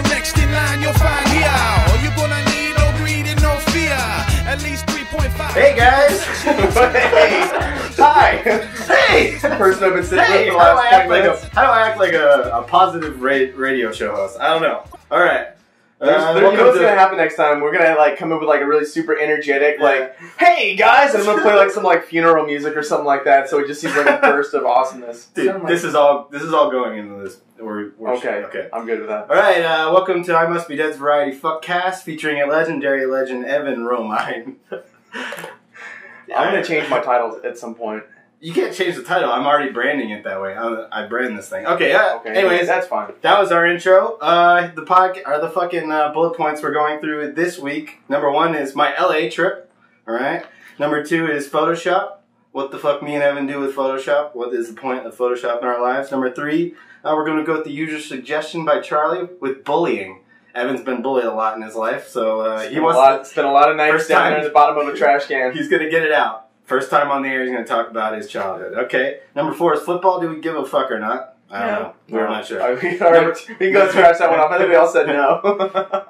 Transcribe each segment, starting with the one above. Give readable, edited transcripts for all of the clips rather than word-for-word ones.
down, next in line you'll find here. All you're gonna need, no greed and no fear. At least 3.5. Hey guys! Hey! Hi! Hey! The person I've been sitting Hey! with for the How do last 20 minutes. how do I act like a positive radio show host? I don't know. Alright. You know what's gonna happen next time? We're gonna like come up with like a really super energetic like, hey guys, and I'm gonna play like some like funeral music or something like that, so it just seems like a burst of awesomeness. Dude, this is all going into this. We're okay. I'm good with that. Alright, welcome to I Must Be Dead's Variety Fuckcast, featuring a legendary legend, Evan Romine. I'm gonna change my title at some point. You can't change the title. I'm already branding it that way. I brand this thing. Okay, anyways, that's fine. That was our intro. The fucking bullet points we're going through this week. Number 1 is my LA trip. Alright. Number 2 is Photoshop. What the fuck me and Evan do with Photoshop. What is the point of Photoshop in our lives. Number 3, we're going to go with the user suggestion by Charlie with bullying. Evan's been bullied a lot in his life, so he wants spent a lot of nights down there at the bottom of a trash can. He's going to get it out. First time on the air, he's going to talk about his childhood. Okay. Number 4 is football. Do we give a fuck or not? I don't know. We're not sure. We can go scratch that one off. I think we all said no.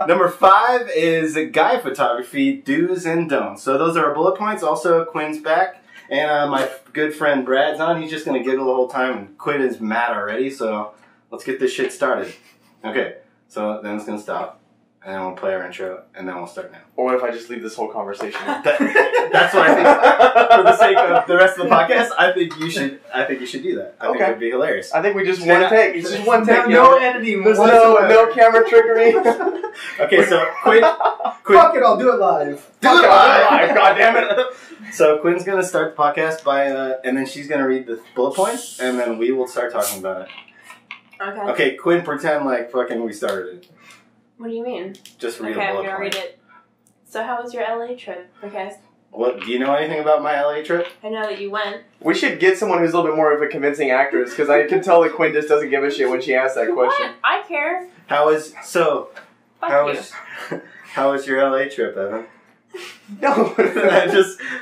Number 5 is guy photography, do's and don'ts. So those are our bullet points. Also, Quinn's back. And my good friend Brad's on. He's just going to giggle the whole time. And Quinn is mad already. So let's get this shit started. Okay. So then it's going to stop. And then we'll play our intro, and then we'll start now. Or what if I just leave this whole conversation? That's what I think. For the sake of the rest of the podcast, I think you should do that. I think it would be hilarious. I think we just one take. It's just one take. No editing. There's no camera trickery. Okay, so Quinn. Fuck it, I'll do it live. Do it live. God damn it. So Quinn's gonna start the podcast by, and then she's gonna read the bullet points, and then we will start talking about it. Okay. Okay, Quinn, pretend like fucking we started it. What do you mean? Just read Okay, a I'm bullet gonna point. read it. So how was your LA trip? Okay. What, do you know anything about my LA trip? I know that you went. We should get someone who's a little bit more of a convincing actress, because I can tell that Quinn just doesn't give a shit when she asks that question. What? I care. How was your LA trip, Evan? No.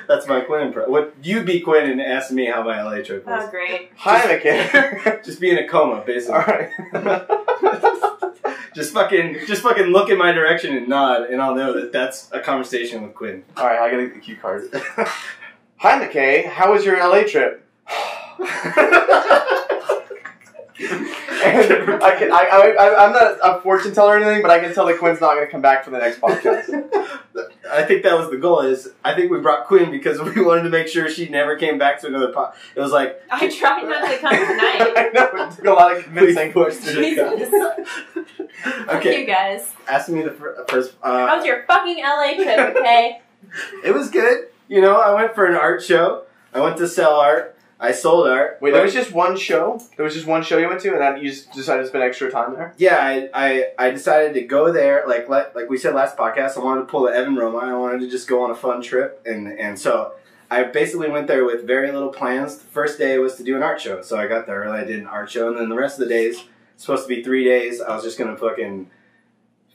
That's my Quinn impression. What, you be Quinn and ask me how my LA trip was. Oh, great. Heineken. Just be in a coma, basically. Alright. Just fucking look in my direction and nod, and I'll know that that's a conversation with Quinn. Alright, I gotta get the cue card. Heineken, how was your LA trip? And I'm not a fortune teller or anything, but I can tell that Quinn's not going to come back for the next podcast. I think that was the goal. I think we brought Quinn because we wanted to make sure she never came back to another podcast. It was like... I tried not to come tonight. I know, it took a lot of convincing. Jesus. Okay. You guys. Ask me the first... How was your fucking LA trip, okay? It was good. You know, I went for an art show. I went to sell art. I sold art. Wait, there was just one show? There was just one show you went to, and then you just decided to spend extra time there? Yeah, I decided to go there. Like we said last podcast, I wanted to pull the Evan Roma. I wanted to just go on a fun trip. And so I basically went there with very little plans. The first day was to do an art show. So I got there early. I did an art show. And then the rest of the days, it's supposed to be 3 days. I was just going to fucking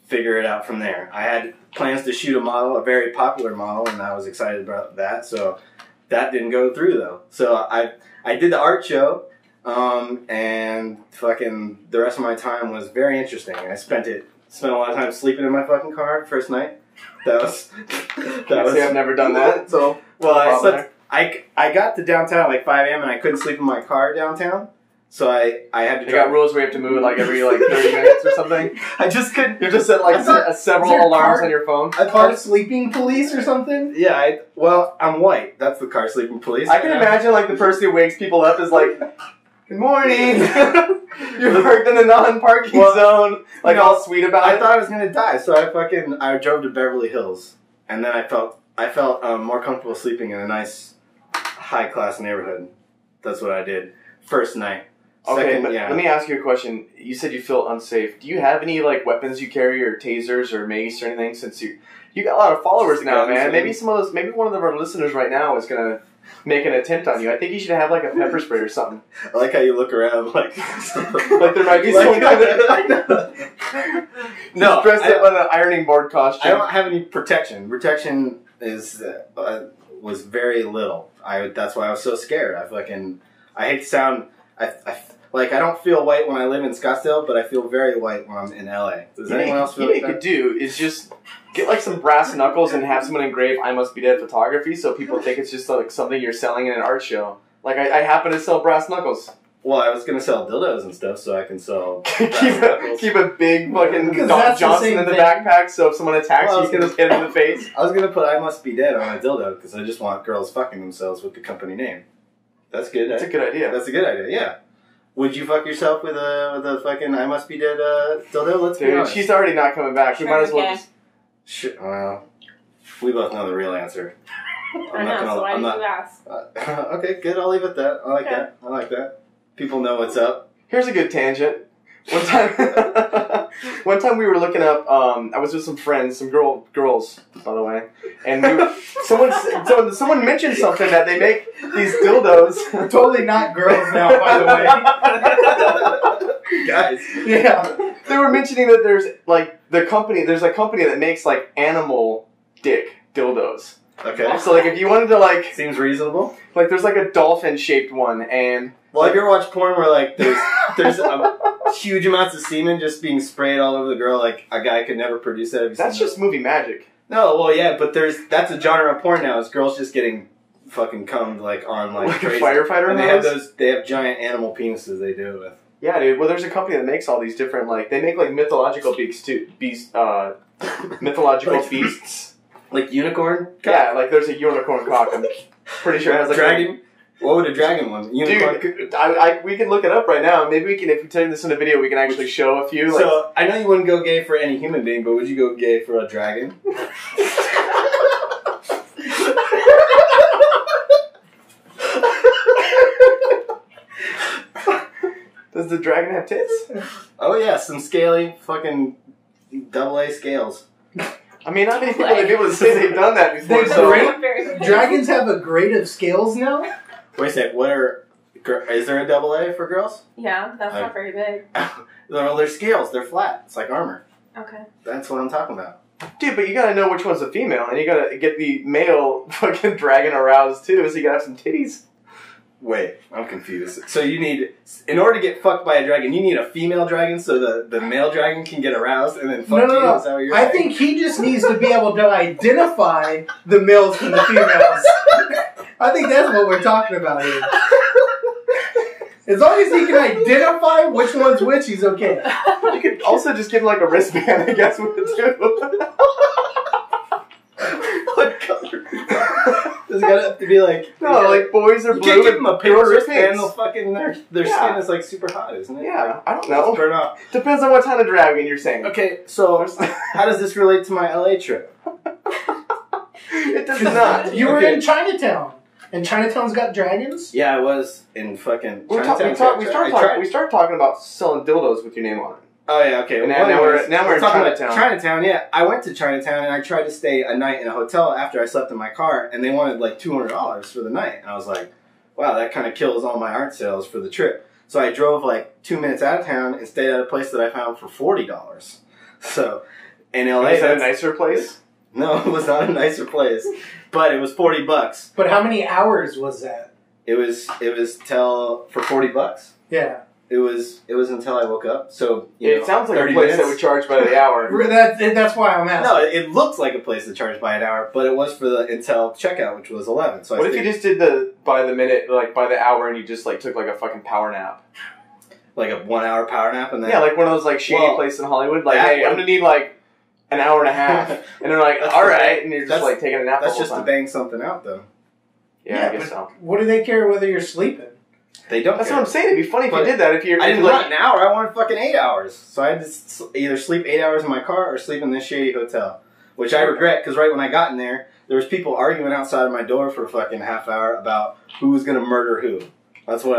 figure it out from there. I had plans to shoot a model, a very popular model, and I was excited about that. So... that didn't go through though. So I did the art show, and fucking the rest of my time was very interesting. I spent a lot of time sleeping in my fucking car first night. I've never done that. So I got to downtown at like 5 a.m. and I couldn't sleep in my car downtown. So I had to. They got rules where you have to move like every 30 minutes or something. I just couldn't. You just set several alarms on your phone. I thought sleeping police or something. Yeah, I'm white. That's the car sleeping police. I can imagine like the person who wakes people up is like, "Good morning." You're parked in the non-parking zone, like all sweet about it. I thought I was gonna die, so I drove to Beverly Hills, and then I felt more comfortable sleeping in a nice high class neighborhood. That's what I did first night. Okay, but let me ask you a question. You said you feel unsafe. Do you have any like weapons you carry, or tasers, or mace, or anything? Since you got a lot of followers now, man. Maybe one of our listeners right now is gonna make an attempt on you. I think you should have like a pepper spray or something. I like how you look around like there might be some kind of no dressed up on an ironing board costume. I don't have any protection. Protection was very little. That's why I was so scared. I hate to sound. Like, I don't feel white when I live in Scottsdale, but I feel very white when I'm in LA. Does anyone else feel like that? What you could do is just get like some brass knuckles and have someone engrave "I Must Be Dead" photography, so people think it's just like something you're selling in an art show. Like I happen to sell brass knuckles. Well, I was gonna sell dildos and stuff, so I can sell. keep a big fucking Because Don that's the Johnson same in the thing. backpack, so if someone attacks Well, I you, was you can just hit him in the face. I was gonna put "I Must Be Dead" on a dildo because I just want girls fucking themselves with the company name. That's good. That's a good idea. That's a good idea. Yeah. Would you fuck yourself with a fucking "I Must Be Dead" dildo? Let's be Dude, honest. she's already not coming back. We might as well just... Shit. Well, we both know the real answer. I know, so why did you ask? Okay, good. I'll leave it at that. I like that. I like that. People know what's up. Here's a good tangent. One time we were looking up. I was with some friends, some girls, by the way, and someone mentioned something that they make these dildos. Totally not girls now, by the way. Guys. Yeah. They were mentioning that there's a company that makes like animal dick dildos. Okay. So like if you wanted to like Seems reasonable. like there's like a dolphin shaped one and Well, have you ever watched porn where like there's huge amounts of semen just being sprayed all over the girl, like a guy could never produce that? Have you that's seen just movie magic. No, well, yeah, but that's a genre of porn now. Is girls just getting fucking cummed like on like Like a crazy. firefighter And they hose? have giant animal penises they do it with. Yeah, dude. Well, there's a company that makes all these different they make like mythological mythological beasts. Like unicorn? Yeah, like there's a unicorn cock. I'm pretty sure it has like dragon. What would a dragon one? Unicorn. Dude, we can look it up right now. Maybe we can, if we turn this into video, we can actually show a few. Like, So I know you wouldn't go gay for any human being, but would you go gay for a dragon? does the dragon have tits? Oh yeah, some scaly fucking AA scales. I mean, not many people would be able to say they've done that before. They've So great- Dragons have a grade of scales now? Wait a sec, is there a AA for girls? Yeah, that's not very big. No, they're scales, they're flat. It's like armor. Okay. That's what I'm talking about. dude, but you gotta know which one's a female, and you gotta get the male fucking dragon aroused too, so you gotta have some titties. Wait, I'm confused. So you need, in order to get fucked by a dragon, you need a female dragon so the male dragon can get aroused and then fuck you? No. Is that what you're I saying? think he just needs to be able to identify the males from the females. I think that's what we're talking about here. As long as he can identify which one's which, he's okay. You could also just give him like a wristband, I guess, with it too. What color? Does it gotta have to be like... No, like boys are You blue can't give and them a paper girls are wristband, pink. they'll fucking, their Yeah. skin is like super hot, isn't it? Yeah, I don't Let's know. burn off. Depends on what kind of dragon you're saying. Okay, so how does this relate to my LA trip? It does not. You were Okay. in Chinatown. And Chinatown's got dragons? Yeah, I was in fucking We Chinatown. start talking about selling dildos with your name on it. Oh yeah, okay. And Well, now we're anyways, in talking about Chinatown. Chinatown, yeah. I went to Chinatown and I tried to stay a night in a hotel after I slept in my car, and they wanted like $200 for the night. And I was like, wow, that kind of kills all my art sales for the trip. So I drove like 2 minutes out of town and stayed at a place that I found for $40. So in LA, Is that a that's- nicer place? No, it was not a nicer place, but it was $40. But how many hours was that? It was till for $40. Yeah. It was until I woke up. So you It know, sounds like a 30 place that minutes. would charge by the hour. That's why I'm asking. No, it looks like a place that charged by an hour, but it was for the Intel checkout, which was 11. So What if you just did the by the minute, like by the hour, and you just like took like a fucking power nap? like a 1 hour power nap and then Yeah, like one of those like shady Well, places in Hollywood. Like, that hey, I'm one- gonna need like an hour and a half, and they're like, That's all the- right, and you're just that's- like taking a nap. that's the whole just to time. bang something out though. Yeah, I guess so. What do they care whether you're sleeping? They don't. That's care. what I'm saying. It'd be funny if you But did that. If you're, I if didn't you, want an hour. I wanted fucking 8 hours. So I had to either sleep 8 hours in my car or sleep in this shady hotel, which I regret because right when I got in there was people arguing outside of my door for a fucking half hour about who was gonna murder who. That's what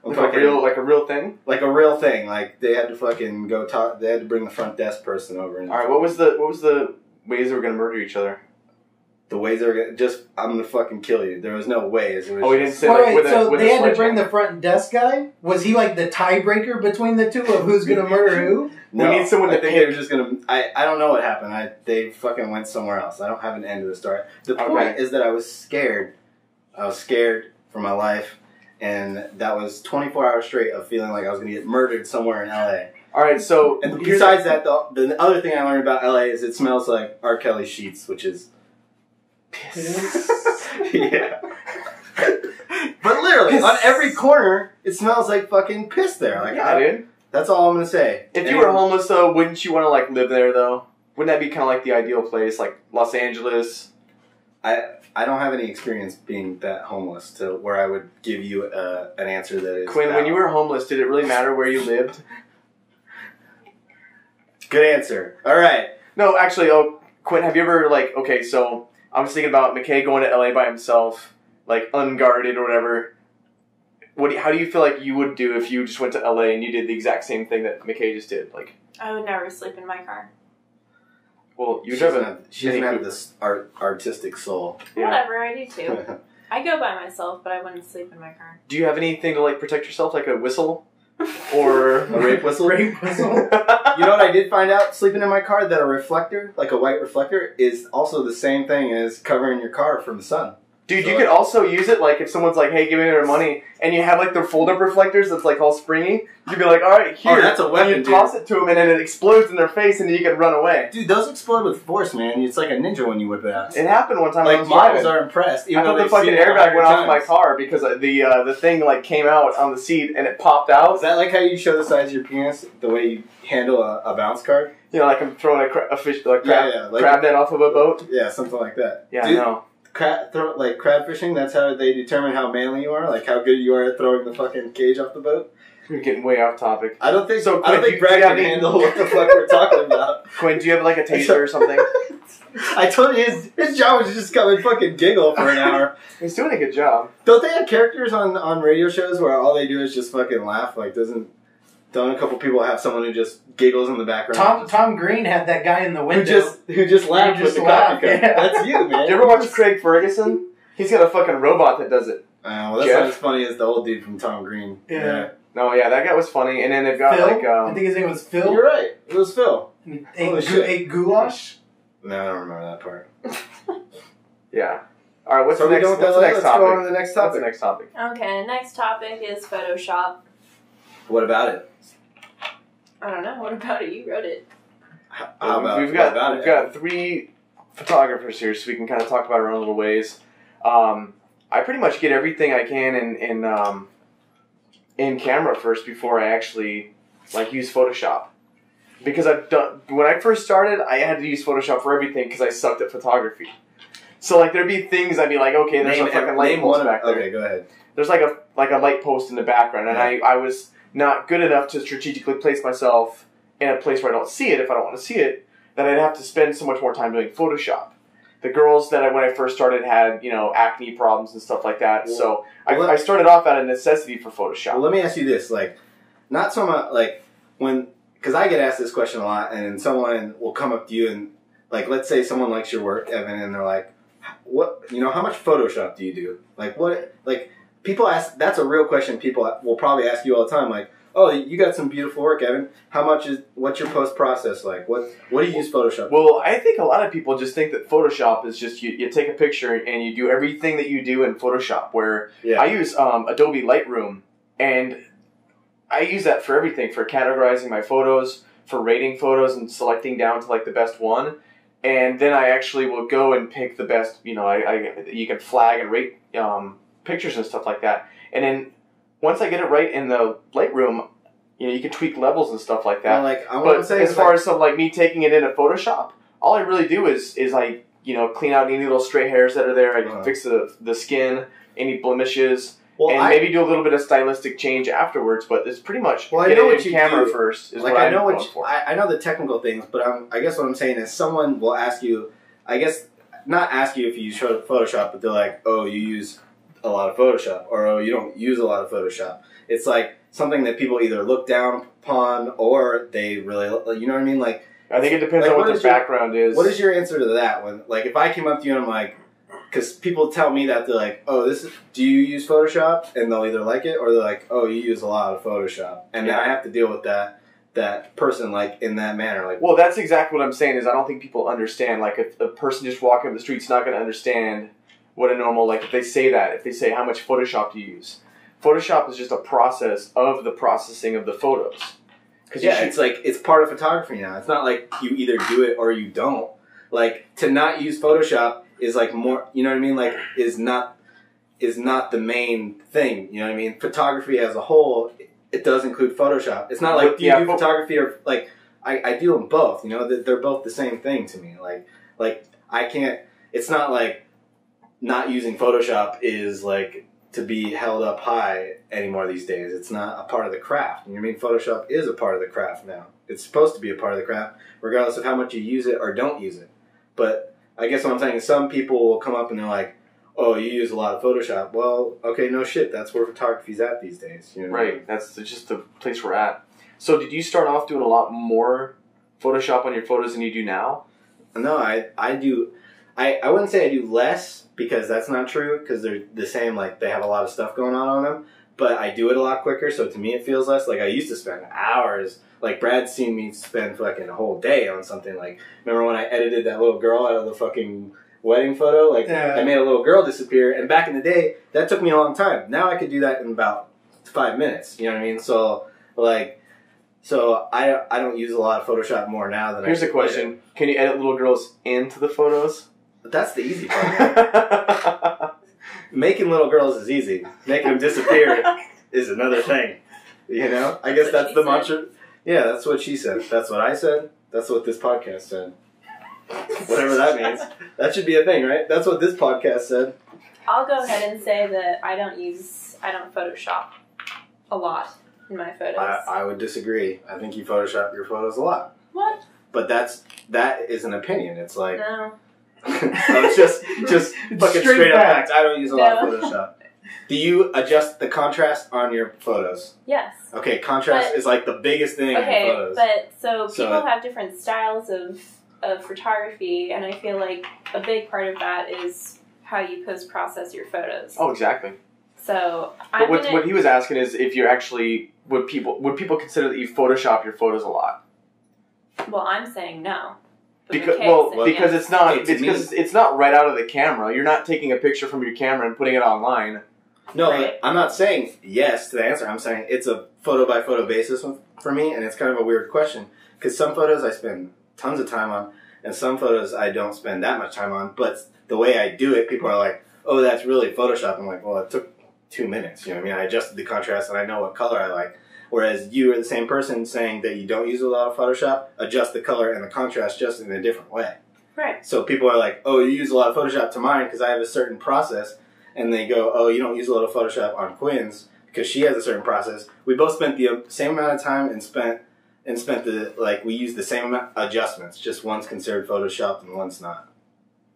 I'm like fucking, a real thing. like a real thing. Like they had to fucking go talk. They had to bring the front desk person over. And All right, what was the ways they were gonna murder each other? the ways they were gonna I'm gonna fucking kill you. There was no ways. It was Oh, we just- didn't say like with so with they a had to bring sledgehammer. the front desk guy? Was he like the tiebreaker between the two of who's going to murder who? No, We need someone I to think think they were just gonna. I don't know what happened. They fucking went somewhere else. I don't have an end to the story. The point Okay. is that I was scared. I was scared for my life, and that was 24 hours straight of feeling like I was going to get murdered somewhere in LA. All right, so and besides that, the other thing I learned about LA is it smells like R. Kelly sheets, which is piss. Yeah. But literally, on every corner, it smells like fucking piss there. Like, yeah, dude. That's all I'm gonna say. If you were homeless, though, wouldn't you want to like live there, though? Wouldn't that be kind of like the ideal place, like Los Angeles? I don't have any experience being that homeless to where I would give you an answer that is. Quinn, when you were homeless, did it really matter where you lived? Good answer. All right. No, actually, Quinn, have you ever okay? So I was thinking about McKay going to LA by himself, like unguarded or whatever. How do you feel like you would do if you just went to LA and you did the exact same thing that McKay just did? Like, I would never sleep in my car. Well, she doesn't have this artistic soul. Yeah. Whatever, I do too. I go by myself, but I wouldn't sleep in my car. Do you have anything to like protect yourself, like a whistle? Or a rape whistle? Rape whistle. You know what I did find out sleeping in my car? That a reflector, like a white reflector, is also the same thing as covering your car from the sun. Dude, so you could also use it, like, if someone's like, hey, give me their money, and you have, like, the fold-up reflectors that's, like, all springy, you'd be like, all right, here. Oh, that's a weapon, and you toss it to them, and then it explodes in their face, and then you can run away. Dude, those explode with force, man. It's like a ninja when you whip it out. It happened one time like, I was models driving. are impressed. I thought the fucking airbag went off in my car because the thing, like, came out on the seat, and it popped out. Is that like how you show the size of your penis, the way you handle a bounce card? You know, like I'm throwing a fish, like, crab net off of a boat? Yeah, something like that. Yeah, dude, I know. Crab fishing, that's how they determine how manly you are, like how good you are at throwing the fucking cage off the boat. We're getting way off topic. I don't think so. I don't think Brad can handle what the fuck we're talking about. Quinn, do you have like a taser or something? I told you his job was just come and fucking giggle for an hour. He's doing a good job. Don't they have characters on radio shows where all they do is just fucking laugh? Like, don't a couple people have someone who just giggles in the background? Tom Green had that guy in the window who just laughed with the coffee cup. Yeah. That's you, man. Did you ever watch Craig Ferguson? He's got a fucking robot that does it. Well, that's not as funny as the old dude from Tom Green. Yeah. No, yeah, that guy was funny. And then they've got Phil? like I think his name was Phil. You're right. It was Phil. Ate goulash. No, I don't remember that part. Yeah. All right. What's the next topic? Let's go on to the next topic. What's the next topic? Okay, next topic is Photoshop. What about it? I don't know. What about it? You wrote it. We've got 3 photographers here, so we can kind of talk about our own little ways. I pretty much get everything I can in camera first before I actually like use Photoshop, because when I first started, I had to use Photoshop for everything because I sucked at photography. So like there'd be things I'd be like, okay, there's a fucking light post back there. Okay, go ahead. There's like a light post in the background, and I was not good enough to strategically place myself in a place where I don't see it if I don't want to see it, that I'd have to spend so much more time doing Photoshop. The girls that when I first started had, acne problems and stuff like that, so I started off out of necessity for Photoshop. Well, let me ask you this, not so much, because I get asked this question a lot, and someone will come up to you and, let's say someone likes your work, Evan, and they're like, how much Photoshop do you do? People ask, that's a real question people will probably ask you all the time, oh, you got some beautiful work, Evan. What's your post process like? What do you use Photoshop for? Well, I think a lot of people just think that Photoshop is just you take a picture and you do everything that you do in Photoshop. Where I use Adobe Lightroom, and I use that for everything, for categorizing my photos, for rating photos and selecting down to the best one. And then I actually will go and pick the best. You can flag and rate pictures and stuff like that. And then once I get it right in the Lightroom, you can tweak levels and stuff like that. But as far as me taking it into Photoshop, all I really do is I clean out any little stray hairs that are there. I fix the skin, any blemishes, and maybe do a little bit of stylistic change afterwards. But it's pretty much get it in camera first. Is what I'm going for. I know the technical things, but I guess what I'm saying is someone will ask you. I guess not ask you if you use Photoshop, but they're like, oh, you use a lot of Photoshop, or oh, you don't use a lot of Photoshop. It's something that people either look down upon or they really, you know what I mean? I think it depends on what the background is. What is your answer to that? When if I came up to you and I'm like, because people tell me that they're like, oh, do you use Photoshop? And they'll either like it or they're like, oh, you use a lot of Photoshop, and then I have to deal with that person in that manner. Well, that's exactly what I'm saying. Is I don't think people understand. If a person just walking up the street's not going to understand what a normal, if they say how much Photoshop do you use? Photoshop is just a process of the processing of the photos. Yeah, it's like, it's part of photography now. It's not like you either do it or you don't. Like, to not use Photoshop is like more, you know what I mean? Like, is not the main thing, you know what I mean? Photography as a whole, it does include Photoshop. It's not like, do you do photography or, like, I do them both, you know? They're both the same thing to me. Like, I can't, it's not like not using Photoshop is, like, to be held up high anymore these days. It's not a part of the craft. You know what I mean? Photoshop is a part of the craft now. It's supposed to be a part of the craft, regardless of how much you use it or don't use it. But I guess what I'm saying is some people will come up and they're like, oh, you use a lot of Photoshop. Well, okay, no shit. That's where photography's at these days. You know what I mean? That's just the place we're at. So did you start off doing a lot more Photoshop on your photos than you do now? No, I do. I wouldn't say I do less, because that's not true, because they're the same, like, they have a lot of stuff going on them, but I do it a lot quicker, so to me it feels less. Like, I used to spend hours, like, Brad's seen me spend fucking a whole day on something. Like, remember when I edited that little girl out of the fucking wedding photo? Like, I made a little girl disappear, and back in the day, that took me a long time. Now I could do that in about 5 minutes, you know what I mean? So, like, I don't use a lot of Photoshop more now than Here's a question. Can you edit little girls into the photos? That's the easy part. Making little girls is easy. Making them disappear is another thing. You know? I guess that's the mantra. Yeah, that's what she said. That's what I said. That's what this podcast said. Whatever that means. That should be a thing, right? That's what this podcast said. I'll go ahead and say that I don't Photoshop a lot in my photos. I would disagree. I think you Photoshop your photos a lot. What? But that is an opinion. It's like... No. It's just fucking straight up facts. I don't use a lot of Photoshop. Do you adjust the contrast on your photos? Yes. Okay, contrast is like the biggest thing in photos. But people have different styles of photography, and I feel like a big part of that is how you post-process your photos. Oh, exactly. So, but what he was asking is if you're actually would people consider that you Photoshop your photos a lot? Well, I'm saying no. Because it's not right out of the camera. You're not taking a picture from your camera and putting it online. No, right. I'm not saying yes to the answer. I'm saying it's a photo by photo basis for me, and it's kind of a weird question because some photos I spend tons of time on, and some photos I don't spend that much time on. But the way I do it, people are like, "Oh, that's really Photoshop." I'm like, "Well, it took 2 minutes." You know what I mean? I adjusted the contrast, and I know what color I like. Whereas you are the same person saying that you don't use a lot of Photoshop, adjust the color and the contrast just in a different way. Right. So people are like, oh, you use a lot of Photoshop to mine because I have a certain process. And they go, oh, you don't use a lot of Photoshop on Quinn's because she has a certain process. We both spent the same amount of time and spent we used the same amount of adjustments. Just one's considered Photoshopped and one's not.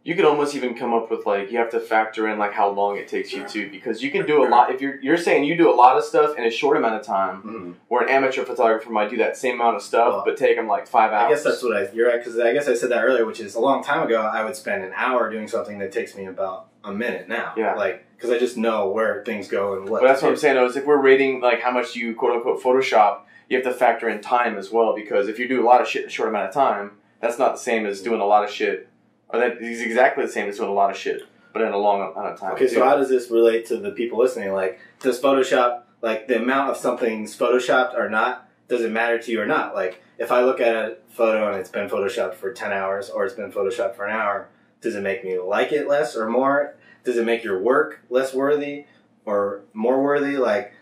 You could almost even come up with, like, you have to factor in, like, how long it takes you to, because you can do a lot, if you're saying you do a lot of stuff in a short amount of time, where an amateur photographer might do that same amount of stuff, but take them, like, 5 hours. I guess that's what you're right, because I guess I said that earlier, which is a long time ago, I would spend an hour doing something that takes me about a minute now. Yeah. Like, because I just know where things go and what. But that's what I'm saying, though, is if we're rating, like, how much you, quote-unquote, Photoshop, you have to factor in time as well, because if you do a lot of shit in a short amount of time, that's not the same as doing a lot of shit. Or that is exactly the same as doing a lot of shit, but in a long amount of time. Okay, so how does this relate to the people listening? Like, does Photoshop, like, the amount of something's Photoshopped or not, does it matter to you or not? Like, if I look at a photo and it's been Photoshopped for 10 hours or it's been Photoshopped for an hour, does it make me like it less or more? Does it make your work less worthy or more worthy? Like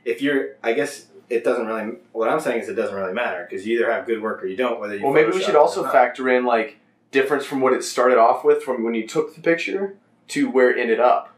if you're, I guess it doesn't really, what I'm saying is it doesn't really matter because you either have good work or you don't, whether you Well, maybe we should also factor in, like, difference from what it started off with from when you took the picture to where it ended up.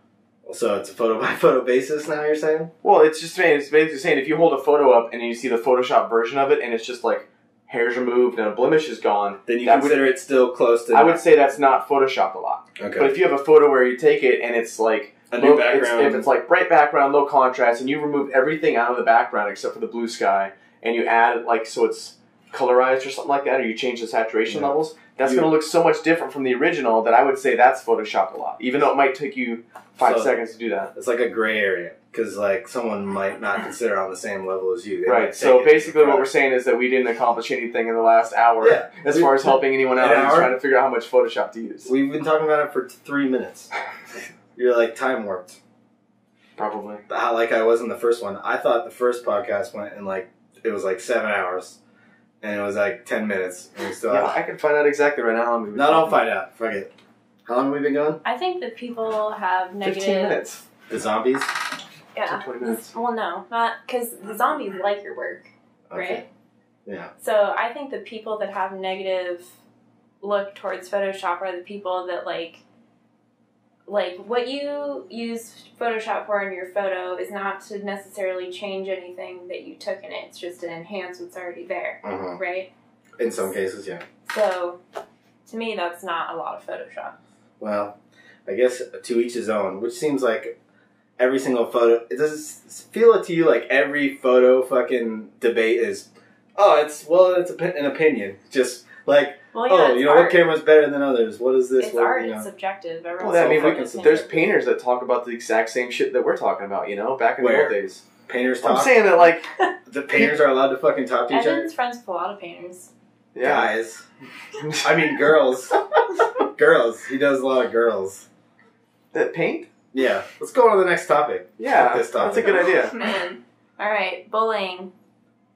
So it's a photo by photo basis now, you're saying? Well, it's basically saying if you hold a photo up and you see the Photoshop version of it and it's just like hairs removed and a blemish is gone, then you consider it still close to... I would say that's not Photoshopped a lot. Okay. But if you have a photo where you take it and it's like a new background, if it's like bright background, low contrast, and you remove everything out of the background except for the blue sky, and you add, like, so it's colorized or something like that, or you change the saturation levels, that's going to look so much different from the original that I would say that's Photoshopped a lot, even though it might take you 5 seconds to do that. It's like a gray area, because, like, someone might not consider on the same level as you. Right, so basically what we're saying is that we didn't accomplish anything in the last hour as far as helping anyone out who's trying to figure out how much Photoshop to use. We've been talking about it for 3 minutes. You're, like, time warped. Probably. Like I was in the first one. I thought the first podcast went in like, it was like 7 hours. And it was like 10 minutes. And we still Yeah, I can find out exactly right now how long we've been No, don't talking. find out. Fuck it. How long have we been going? I think that people have negative. 15 minutes. The zombies? Yeah. 20 minutes. Well, no, not because the zombies like your work, Okay. right? Yeah. So I think the people that have negative look towards Photoshop are the people that like what you use Photoshop for in your photo is not to necessarily change anything that you took in it. It's just to enhance what's already there, Uh-huh. right? In some cases, yeah. So to me, that's not a lot of Photoshop. Well, I guess to each his own, which seems like every single photo. It does feel to you like every photo fucking debate is, it's an opinion. Just like, Well, yeah, it's art. what camera's better than others? What is this? It's what, art. you know? It's subjective. Well, Everyone's I mean, so fucking there's painters that talk about the exact same shit that we're talking about, back in the Where? old days. Painters I'm talk. saying that, like, The painters are allowed to fucking talk to each other. Evan's friends with a lot of painters. yeah. Guys. I mean, girls. Girls. He does a lot of girls. That paint? Yeah. Let's go on to the next topic. Yeah, Fuck this topic. that's a good idea. Man. All right, bullying.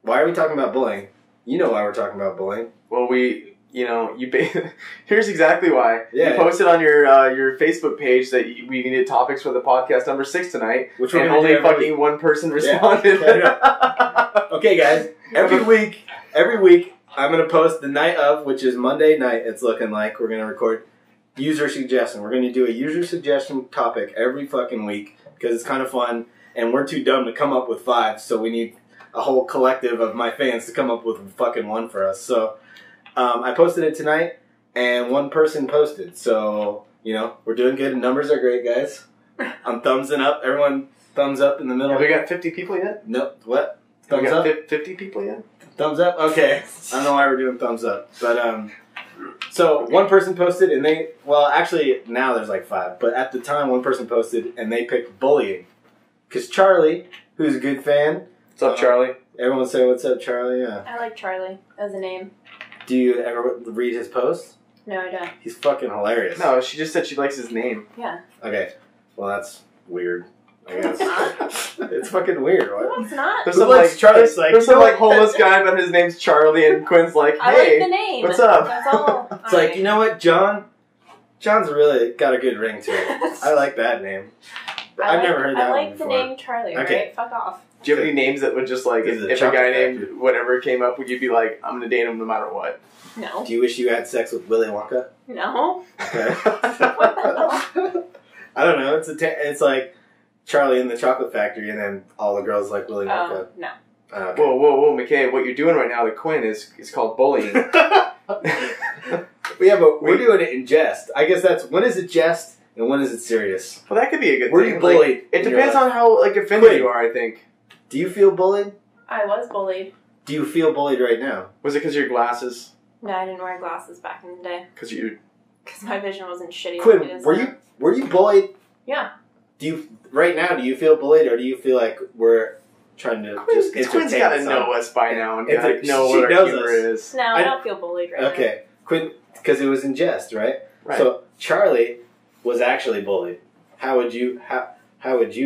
Why are we talking about bullying? You know why we're talking about bullying. Well, here's exactly why. Yeah. You posted on your Facebook page that we needed topics for the podcast number 6 tonight, Which we're and gonna only do every fucking one person responded. Okay, guys. Every week, I'm going to post the night of, which is Monday night, it's looking like. We're going to record user suggestion. We're going to do a user suggestion topic every fucking week because it's kind of fun, and we're too dumb to come up with 5, so we need a whole collective of my fans to come up with fucking one for us. So I posted it tonight, and one person posted. So, we're doing good. Numbers are great, guys. I'm thumbsing up. Everyone thumbs up in the middle. Have we got 50 people yet? No, what? Have we Thumbs got up? 50 people yet? Thumbs up? Okay. I don't know why we're doing thumbs up. But, so one person posted and actually now there's like 5. But at the time, one person posted and they picked bullying. Because Charlie, who's a good fan. What's up, Charlie? Everyone say, what's up, Charlie? Yeah. I like Charlie as a name. Do you ever read his posts? No, I don't. He's fucking hilarious. No, she just said she likes his name. Yeah. Okay. Well, that's weird. I guess. It's fucking weird. What? No, it's not. There's Who some likes like Charlie? It's like, there's you some know like what? homeless guy, but his name's Charlie, and Quinn's like, I hey, like the name. what's up? That's all. It's like, you know what, John? John's really got a good ring to it. I like that name. I've never heard that I one like the before. name Charlie, Okay. right? Fuck off. Do you have any names that would just like, This is a if a chocolate guy factory. named whatever came up, would you be like, I'm gonna date him no matter what? No. Do you wish you had sex with Willy Wonka? No. Okay. What the hell? I don't know. It's like Charlie in the Chocolate Factory, and then all the girls like Willy Wonka. Oh, no. Okay. Whoa, McKay, what you're doing right now to Quinn is called bullying. Yeah, but we're doing it in jest. I guess that's when is it jest and when is it serious? Well, that could be a good Were thing. you bullied Like, it in your depends life? on how like offended Quinn. you are, I think. Do you feel bullied? I was bullied. Do you feel bullied right now? Was it because of your glasses? No, I didn't wear glasses back in the day. Because you... Because my vision wasn't shitty. like it Quinn, is were now. you bullied? Yeah. Do you right now? Do you feel bullied, or do you feel like we're trying to just Quinn's entertain got to some- know us by now and It's gotta a- know she what our knows humor us. is. No, I don't feel bullied right Okay, Quinn, because it was in jest, right? Right. So Charlie was actually bullied. How would you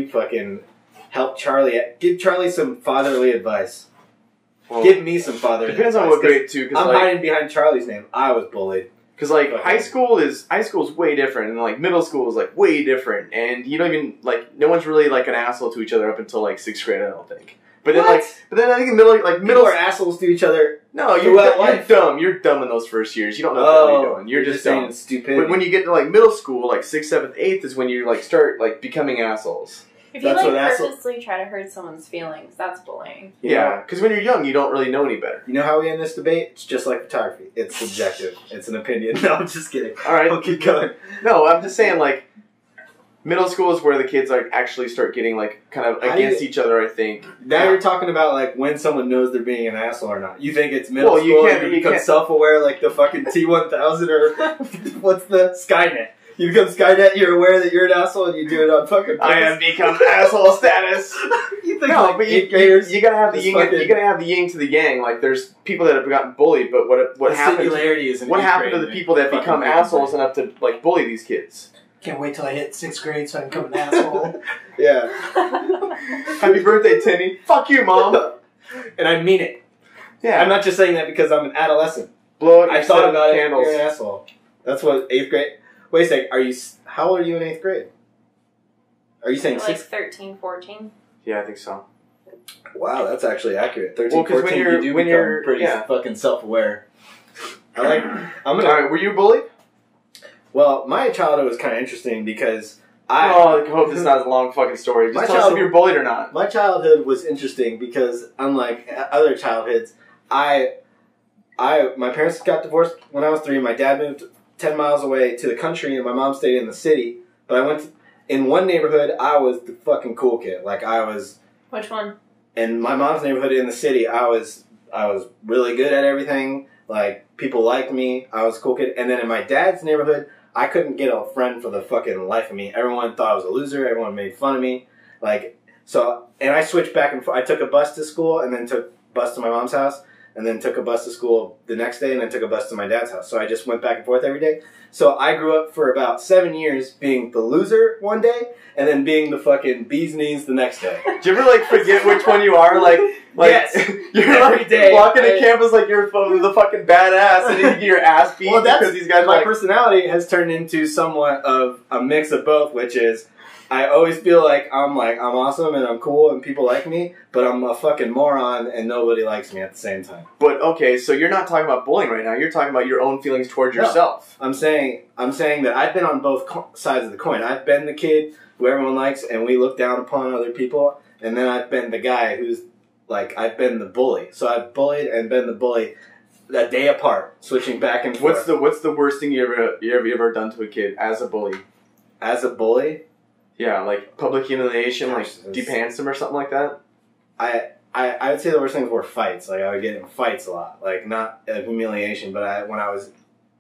fucking help Charlie? Give Charlie some fatherly advice. Well, Give me some fatherly depends advice. on what 'cause grade too. I'm Because hiding behind Charlie's name. I was bullied. Okay. high school is way different, and like middle school is like way different, and you don't even like no one's really like an asshole to each other up until like 6th grade. I don't think. But then What? I think in middle People are assholes to each other. No, throughout you're life. dumb. You're dumb in those first years. You don't know what you're doing. You're just saying dumb. it's stupid. But when you get to like middle school, like 6th, 7th, 8th is when you like start like becoming assholes. If you That's like what asshole- purposely try to hurt someone's feelings, that's bullying. Yeah, because when you're young, you don't really know any better. You know how we end this debate? It's just like photography. It's subjective. It's an opinion. No, I'm just kidding. All right, We'll keep going. no, I'm just saying like middle school is where the kids like actually start getting like kind of How do against each other. I think. Now you're talking about like when someone knows they're being an asshole or not. You think it's middle Well, you school? can't- You you become can't- self-aware like the fucking T-1000 or what's the Skynet? You become Skynet. You're aware that you're an asshole and you do it on fucking. I have become asshole status. You think No, like but 8th graders? you gotta have the It's yin. fucking- You gotta have the yin to the yang. Like there's people that have gotten bullied, but what the happened? singularity is in What 8th happened to grade, the people that fucking become eighth assholes grade. enough to like bully these kids? Can't wait till I hit 6th grade so I can become an asshole. Yeah. Happy birthday, Timmy. Fuck you, Mom. And I mean it. Yeah. I'm not just saying that because I'm an adolescent. Blow out I your thought about candles. it. You're an asshole. That's what 8th grade. Wait a sec. How old are you in 8th grade? Are you saying like 6th? 13, 14. Yeah, I think so. Wow, that's actually accurate. 13, Well, 'cause 14, when you do when become you're pretty yeah. self-aware. Alright, were you bullied? Well, my childhood was kind of interesting because I hope this is not a long fucking story. Just tell us if you're bullied or not. My childhood was interesting because, unlike other childhoods, my parents got divorced when I was 3. My dad moved 10 miles away to the country, and my mom stayed in the city. But in one neighborhood, I was the fucking cool kid. Like, I was... Which one? In my mom's neighborhood in the city, I was really good at everything. Like, people liked me. I was a cool kid. And then in my dad's neighborhood, I couldn't get a friend for the fucking life of me. Everyone thought I was a loser. Everyone made fun of me. Like, so, and I switched back and forth. I took a bus to school and then took a bus to my mom's house and then took a bus to school the next day and then took a bus to my dad's house. So I just went back and forth every day. So I grew up for about 7 years being the loser one day and then being the fucking bee's knees the next day. Do you ever, like, forget which one you are? Like yes. You're every like day. walking to campus like you're the fucking badass and then you get your ass beat because these guys my like... personality has turned into somewhat of a mix of both, which is I always feel like I'm awesome and I'm cool and people like me, but I'm a fucking moron and nobody likes me at the same time. But okay, so you're not talking about bullying right now. You're talking about your own feelings towards yourself. I'm saying that I've been on both sides of the coin. I've been the kid who everyone likes and we look down upon other people, and then I've been the guy who's like, I've been the bully. So I've bullied and been the bully a day apart, switching back and forth. What's the worst thing you ever done to a kid as a bully? As a bully? Yeah, like public humiliation, like de-pants him or something like that? I would say the worst things were fights. Like, I would get in fights a lot. Like, not humiliation, but when I was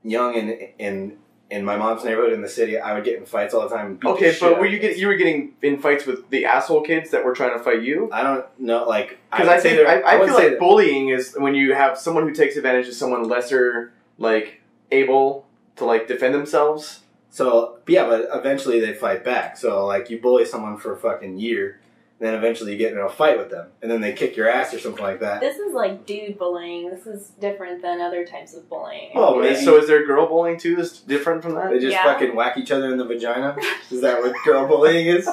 young in my mom's neighborhood in the city, I would get in fights all the time. Okay, but you were getting in fights with the asshole kids that were trying to fight you? I don't know, like... Because I feel like bullying is when you have someone who takes advantage of someone lesser, like, able to, like, defend themselves. So, yeah, but eventually they fight back. So, like, you bully someone for a fucking year, then eventually you get in a fight with them, and then they kick your ass or something like that. This is like dude bullying. This is different than other types of bullying. Oh, maybe. So is there girl bullying too that's different from that? They just fucking whack each other in the vagina? Is that what girl bullying is?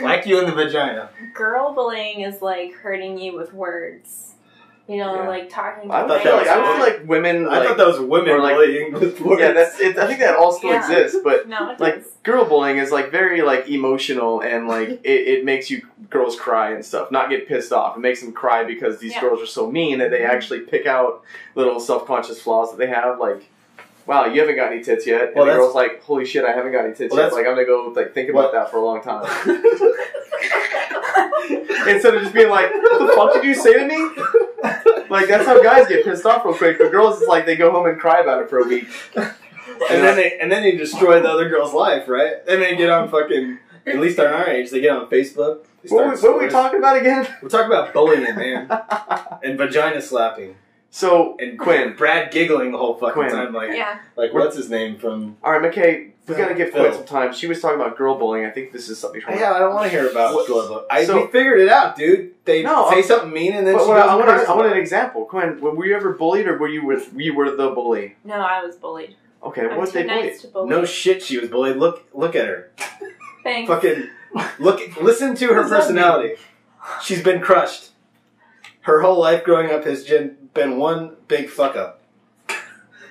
Whack you in the vagina. Girl bullying is like hurting you with words. You know, like talking to I feel like women... I thought that was women bullying with words. Yeah, I think that all still exists, but no, like girl bullying is like very like emotional and like it makes you girls cry and stuff, not get pissed off. It makes them cry because these girls are so mean that they actually pick out little self-conscious flaws that they have, like, wow, you haven't got any tits yet. And the girl's like, holy shit, I haven't got any tits yet. Like, I'm gonna go like think about that for a long time. Instead of just being like, what the fuck did you say to me? Like, that's how guys get pissed off real quick. But girls, it's like they go home and cry about it for a week. And then they destroy the other girl's life, right? And they get on fucking, at least on our age, they get on Facebook. What were we talking about again? We're talking about bullying, man. And vagina slapping. So, and Quinn, Brad giggling the whole fucking time, like what's his name from... Alright, McKay, we gotta give Quinn some time. She was talking about girl bullying. I think this is something... Yeah, I don't want to hear about girl bullying. We figured it out, dude. They say something mean and then she goes... I want an example. Quinn, were you ever bullied or were you the bully? No, I was bullied. Okay, what was they bullied? No shit, she was bullied. Look at her. Thanks. Fucking... Listen to her personality. She's been crushed. Her whole life growing up has been one big fuck up.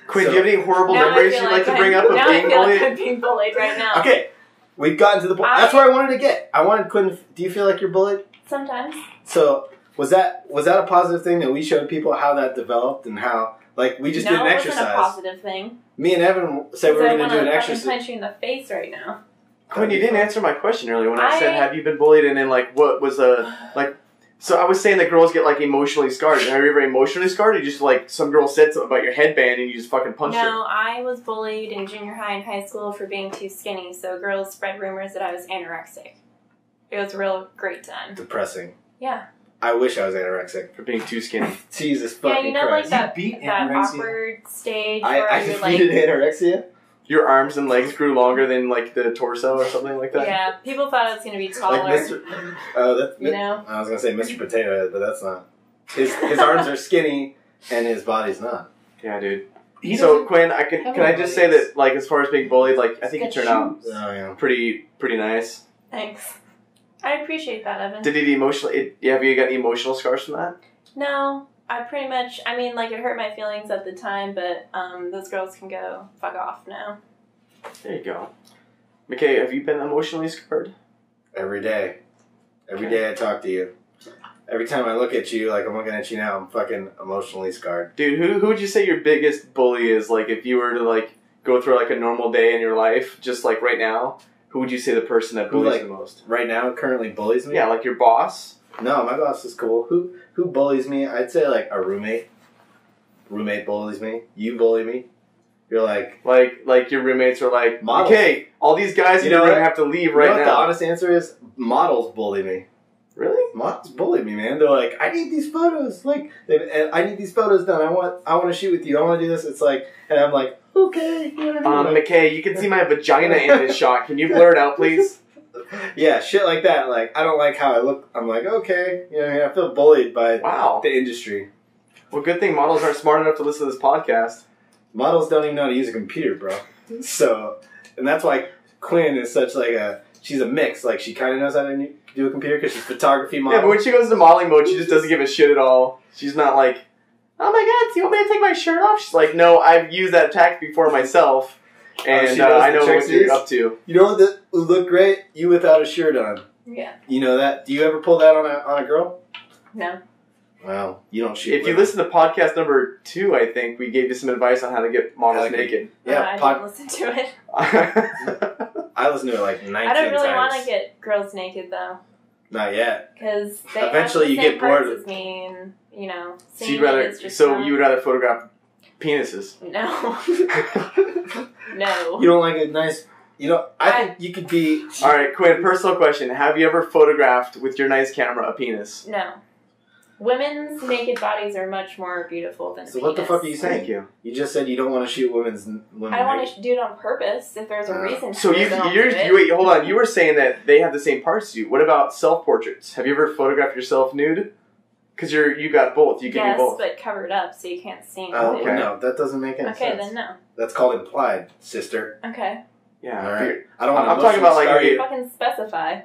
Quinn, do you have any horrible memories you'd like to bring up of being bullied? I'm being bullied right now. Okay, we've gotten to the point. That's where I wanted to get. I wanted Quinn. Do you feel like you're bullied? Sometimes. So was that a positive thing that we showed people how that developed and how we just did an exercise? No, it wasn't a positive thing. Me and Evan said we were going to do an exercise. I'm punch you in the face right now. Quinn, you didn't answer my question earlier when I said, have you been bullied? And then what was so I was saying that girls get emotionally scarred. Are you ever emotionally scarred? Or you just some girl said something about your headband and you just fucking punched her? No, I was bullied in junior high and high school for being too skinny. So girls spread rumors that I was anorexic. It was a real great time. Depressing. Yeah. I wish I was anorexic for being too skinny. Jesus fucking Christ. That awkward stage where I defeated anorexia? your arms and legs grew longer than like the torso or something like that? Yeah, people thought I was going to be taller. Like Mr. That's, you know? I was gonna say Mr. Potato Head, but that's not. His arms are skinny and his body's not. Yeah, dude. He So doesn't Quinn, have can I any just say bodies. that like as far as being bullied, like I think you Got turned out shoes. Oh yeah. pretty nice. Thanks. I appreciate that, Evan. Did it emotionally? Have you got any emotional scars from that? No, I pretty much, I mean, like, it hurt my feelings at the time, but those girls can go fuck off now. There you go. McKay, have you been emotionally scarred? Every day. Every day I talk to you. Every time I look at you, like I'm looking at you now, I'm fucking emotionally scarred. Dude, who would you say your biggest bully is? Like, if you were to like go through like a normal day in your life, just like right now, who would you say the person that bullies like, you the most? Right now, currently bullies me? Yeah, like your boss. No, my boss is cool. Who bullies me? I'd say like a roommate. Roommate bullies me. You bully me. You're Like your roommates are like, Models. okay, all these guys You in the know room what? have to leave you right know what now. the honest answer is? Models bully me. Really? Models bully me, man. They're like, I need these photos. Like, I need these photos done. I want to shoot with you. I want to do this. It's like, and I'm like, okay. You know what I mean? Like, McKay, you can see my vagina in this shot. Can you blur it out, please? yeah, shit like that. Like, I don't like how I look. I'm like, okay. You know what I mean? I feel bullied by Wow. the industry. Well, good thing models aren't smart enough to listen to this podcast. Models don't even know how to use a computer, bro. So, and that's why Quinn is such like she's a mix. Like, she kind of knows how to do a computer because she's photography model. Yeah, but when she goes into modeling mode, she just doesn't give a shit at all. She's not like, oh my god, do you want me to take my shirt off? She's like, no, I've used that tack before myself, and she knows I the know tricks what you're is? up to. You know what that would look great? You without a shirt on. Yeah. You know that? Do you ever pull that on a girl? No. Wow, you don't shoot. If you listen to podcast number 2, I think we gave you some advice on how to get models naked. yeah, I didn't listen to it. I listened to it like 19 I don't really times. want to get girls naked, though. Not yet. Because they Eventually have you the same get bored parts of- as me, and, you know, So seeing you'd rather, it is just so not- you would rather photograph penises. No. No. You don't like a nice... You know, I think you could be... All right, Quinn, personal question. Have you ever photographed with your nice camera a penis? No. Women's naked bodies are much more beautiful than a So penis. what the fuck are you saying? Thank you. You just said you don't want to shoot women I want to do it on purpose if there's a reason So to. you, then I'll you're, do it. you wait, hold on. You were saying that they have the same parts as you. What about self-portraits? Have you ever photographed yourself nude? Because you got both. You can yes, do both. but covered up so you can't see me. Oh, Okay. no, that doesn't make any Okay, sense. then no. That's called implied, sister. Okay. Yeah. All right. I don't want I'm talking about, like, start you. Fucking specify.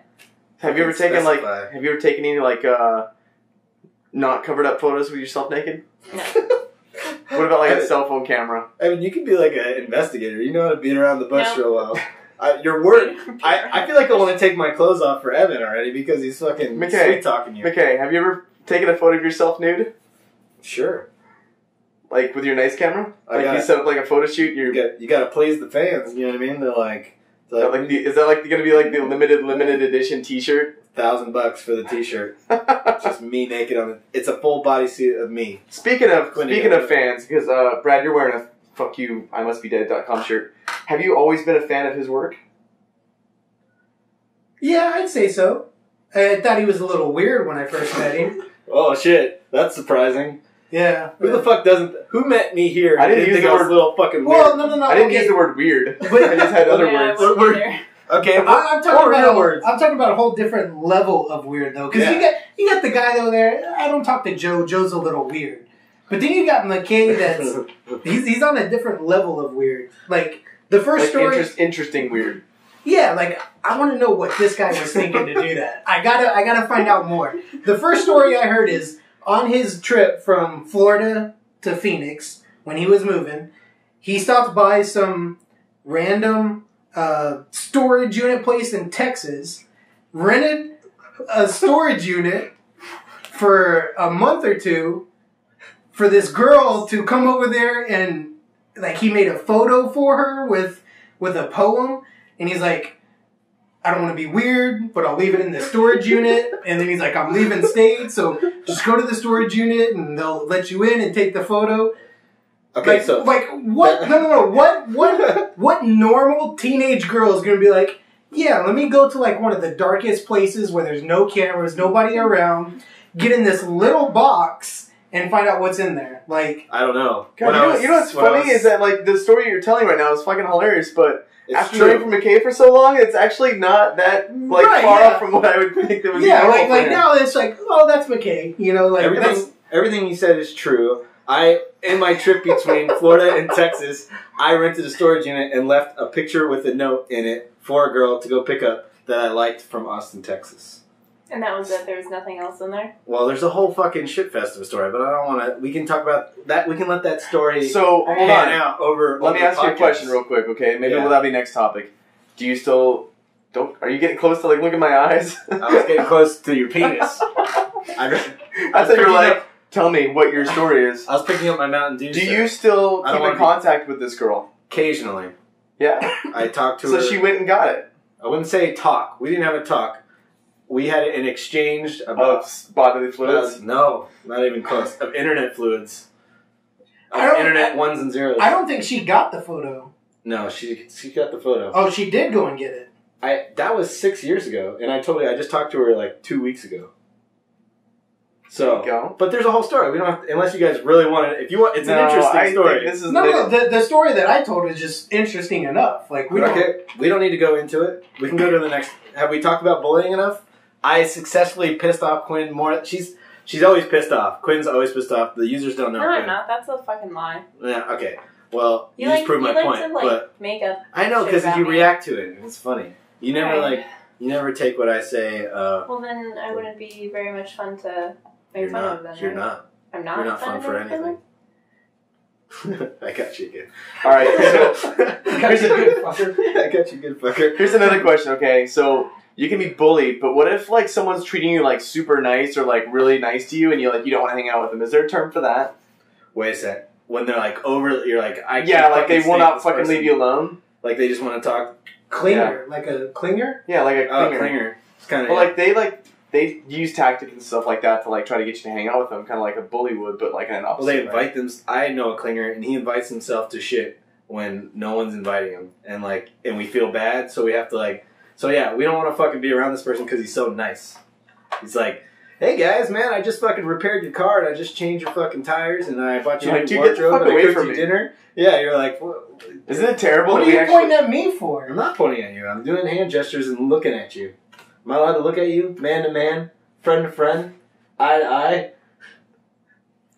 Have you ever taken Specify. Have you ever taken any not covered up photos with yourself naked? No. What about like a cell phone camera? I mean, you could be like an investigator. You know how to beat around the bush No. for a while. Your word. I feel like I want to take my clothes off for Evan already because he's fucking McKay. sweet talking you. McKay, have you ever taken a photo of yourself nude? Sure. Like with your nice camera? I Like got you it. set up like a photo shoot? You're You got to please the fans. You know what I mean? They're like, is that like going to be like the limited edition T-shirt? $1,000 for the T-shirt. Just me naked on it. It's a full body suit of me. Speaking of Quinn, fans, because Brad, you're wearing a "fuck you, I must be dead.com" shirt. Have you always been a fan of his work? Yeah, I'd say so. I thought he was a little weird when I first met him. Oh shit, that's surprising. Yeah. Who the fuck doesn't? Who met me here? I didn't and use think the I was word- a little fucking weird. Well, no. I didn't okay. use the word weird. But- I just had other Yeah, I words. wasn't We're- either. Okay, I'm talking real about words. I'm talking about a whole different level of weird though, because you got the guy though there. I don't talk to Joe. Joe's a little weird, but then you got McKay. That's he's on a different level of weird. Like the first Like story, interesting weird. yeah. Like I want to know what this guy was thinking to do that. I gotta find out more. The first story I heard is on his trip from Florida to Phoenix when he was moving. He stopped by some random storage unit place in Texas, rented a storage unit for a month or two for this girl to come over there, and like he made a photo for her with a poem, and he's like, I don't want to be weird, but I'll leave it in the storage unit. And then he's like, I'm leaving state, so just go to the storage unit and they'll let you in and take the photo. Okay, Like, so like what? No. What normal teenage girl is gonna be like? Yeah, let me go to like one of the darkest places where there's no cameras, nobody around. Get in this little box and find out what's in there. Like, I don't know. God, you know what's funny is that like the story you're telling right now is fucking hilarious, but it's after true. knowing from McKay for so long, it's actually not that like Right, far yeah. off from what I would think that would be yeah, normal like for him. now it's like, oh, that's McKay. You know, like that's Everything you said is true. In my trip between Florida and Texas, I rented a storage unit and left a picture with a note in it for a girl to go pick up that I liked from Austin, Texas. And that was it. There was nothing else in there. Well, there's a whole fucking shit fest of a story, but I don't want to. We can talk about that. We can let that story So hold pan on. out over. Let me over ask you a podcasts. question real quick, okay? Maybe Yeah. that'll be next topic. Do you still are you getting close to like look at my eyes? I was getting close to your penis. I thought you were like, tell me what your story is. I was picking up my Mountain Dew. Do you still I don't keep wanna in be- contact with this girl? Occasionally, Yeah. I talked to So her. she went and got it. I wouldn't say talk. We didn't have a talk. We had an exchange about Of bodily fluids. no, not even close. Of internet fluids. Of I don't- internet ones and zeros. I don't think she got the photo. No, she got the photo. Oh, she did go and get it. That was 6 years ago, and I told you I just talked to her like 2 weeks ago. So, There you go. but there's a whole story. We don't have to, unless you guys really want it. If you want, it's an interesting I story. think this is No, the story that I told is just interesting enough. Like we don't. Okay, we don't need to go into it. We can go to the next. Have we talked about bullying enough? I successfully pissed off Quinn more. She's always pissed off. Quinn's always pissed off. The users don't know. No, I'm Quinn. not. That's a fucking lie. Yeah. Okay. Well, you like just proved my like point. to like but make up. I know shit because about you me. react to it. It's funny. You never Right. you never take what I say. Well, then I wouldn't be very much fun to make You're fun not. of them. You're right? not. I'm not. You're not fun of for them? anything. I got you again. All right. So Here's a good fucker. I got you good, fucker. here's another question. Okay, so you can be bullied, but what if like someone's treating you like super nice or like really nice to you, and you don't want to hang out with them? Is there a term for that? Wait a sec. When they're like over, you're like, I can't Yeah, like they fucking will stand not this fucking person. leave you alone. Like they just want to talk. Clinger, like a clinger. Yeah, like a Oh, clinger. clinger. It's kind of Well, they use tactics and stuff like that to like try to get you to hang out with them, kind of like a bully would, but like in an opposite. Well, they way. invite them. I know a clinger, and he invites himself to shit when no one's inviting him, and we feel bad, so we have to like. So yeah, we don't want to fucking be around this person because he's so nice. He's like, hey guys, man, I just fucking repaired your car, and I just changed your fucking tires, and I bought you Like, a dude, get the wardrobe, fuck and I away cooked from you me. dinner. Yeah, you're like, Isn't it terrible? What are that we you actually- pointing at me for? I'm not pointing at you. I'm doing hand gestures and looking at you. Am I allowed to look at you, man to man, friend to friend, eye to eye?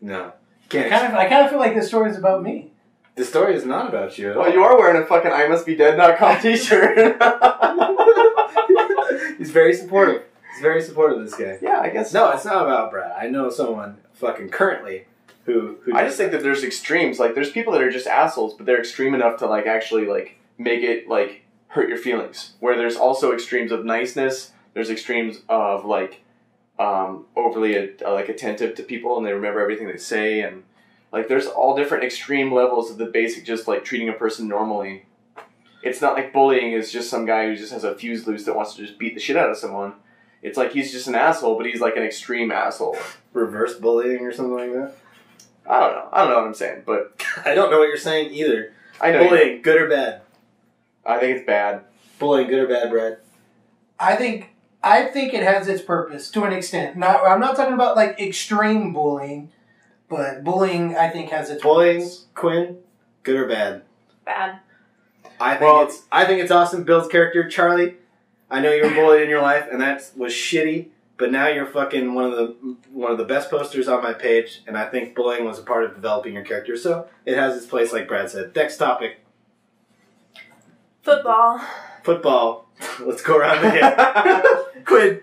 No, can't. I kind of feel like this story is about me. The story is not about you at all. Well, you are wearing a fucking IMustBeDead.com t-shirt. He's very supportive. He's very supportive of this guy. Yeah, I guess. No, it's not about Brad. I know someone fucking currently who I does just think that there's extremes. Like, there's people that are just assholes, but they're extreme enough to like actually like make it like hurt your feelings. Where there's also extremes of niceness. There's extremes of like overly like attentive to people and they remember everything they say, and like there's all different extreme levels of the basic just like treating a person normally. It's not like bullying is just some guy who just has a fuse loose that wants to just beat the shit out of someone. It's like he's just an asshole, but he's like an extreme asshole. reverse bullying or something like that. I don't know what I'm saying, but I don't know what you're saying either. I know. Bullying, good or bad? I think it's bad. Bullying, good or bad, Brad? I think it has its purpose to an extent. I'm not talking about like extreme bullying, but bullying I think has its Bullying, purpose. Quinn, good or bad? Bad. I think it's awesome. Bill's character, Charlie. I know you were bullied in your life, and that was shitty. But now you're fucking one of the best posters on my page, and I think bullying was a part of developing your character. So it has its place, like Brad said. Next topic: Football. football. Let's go around again. Quinn,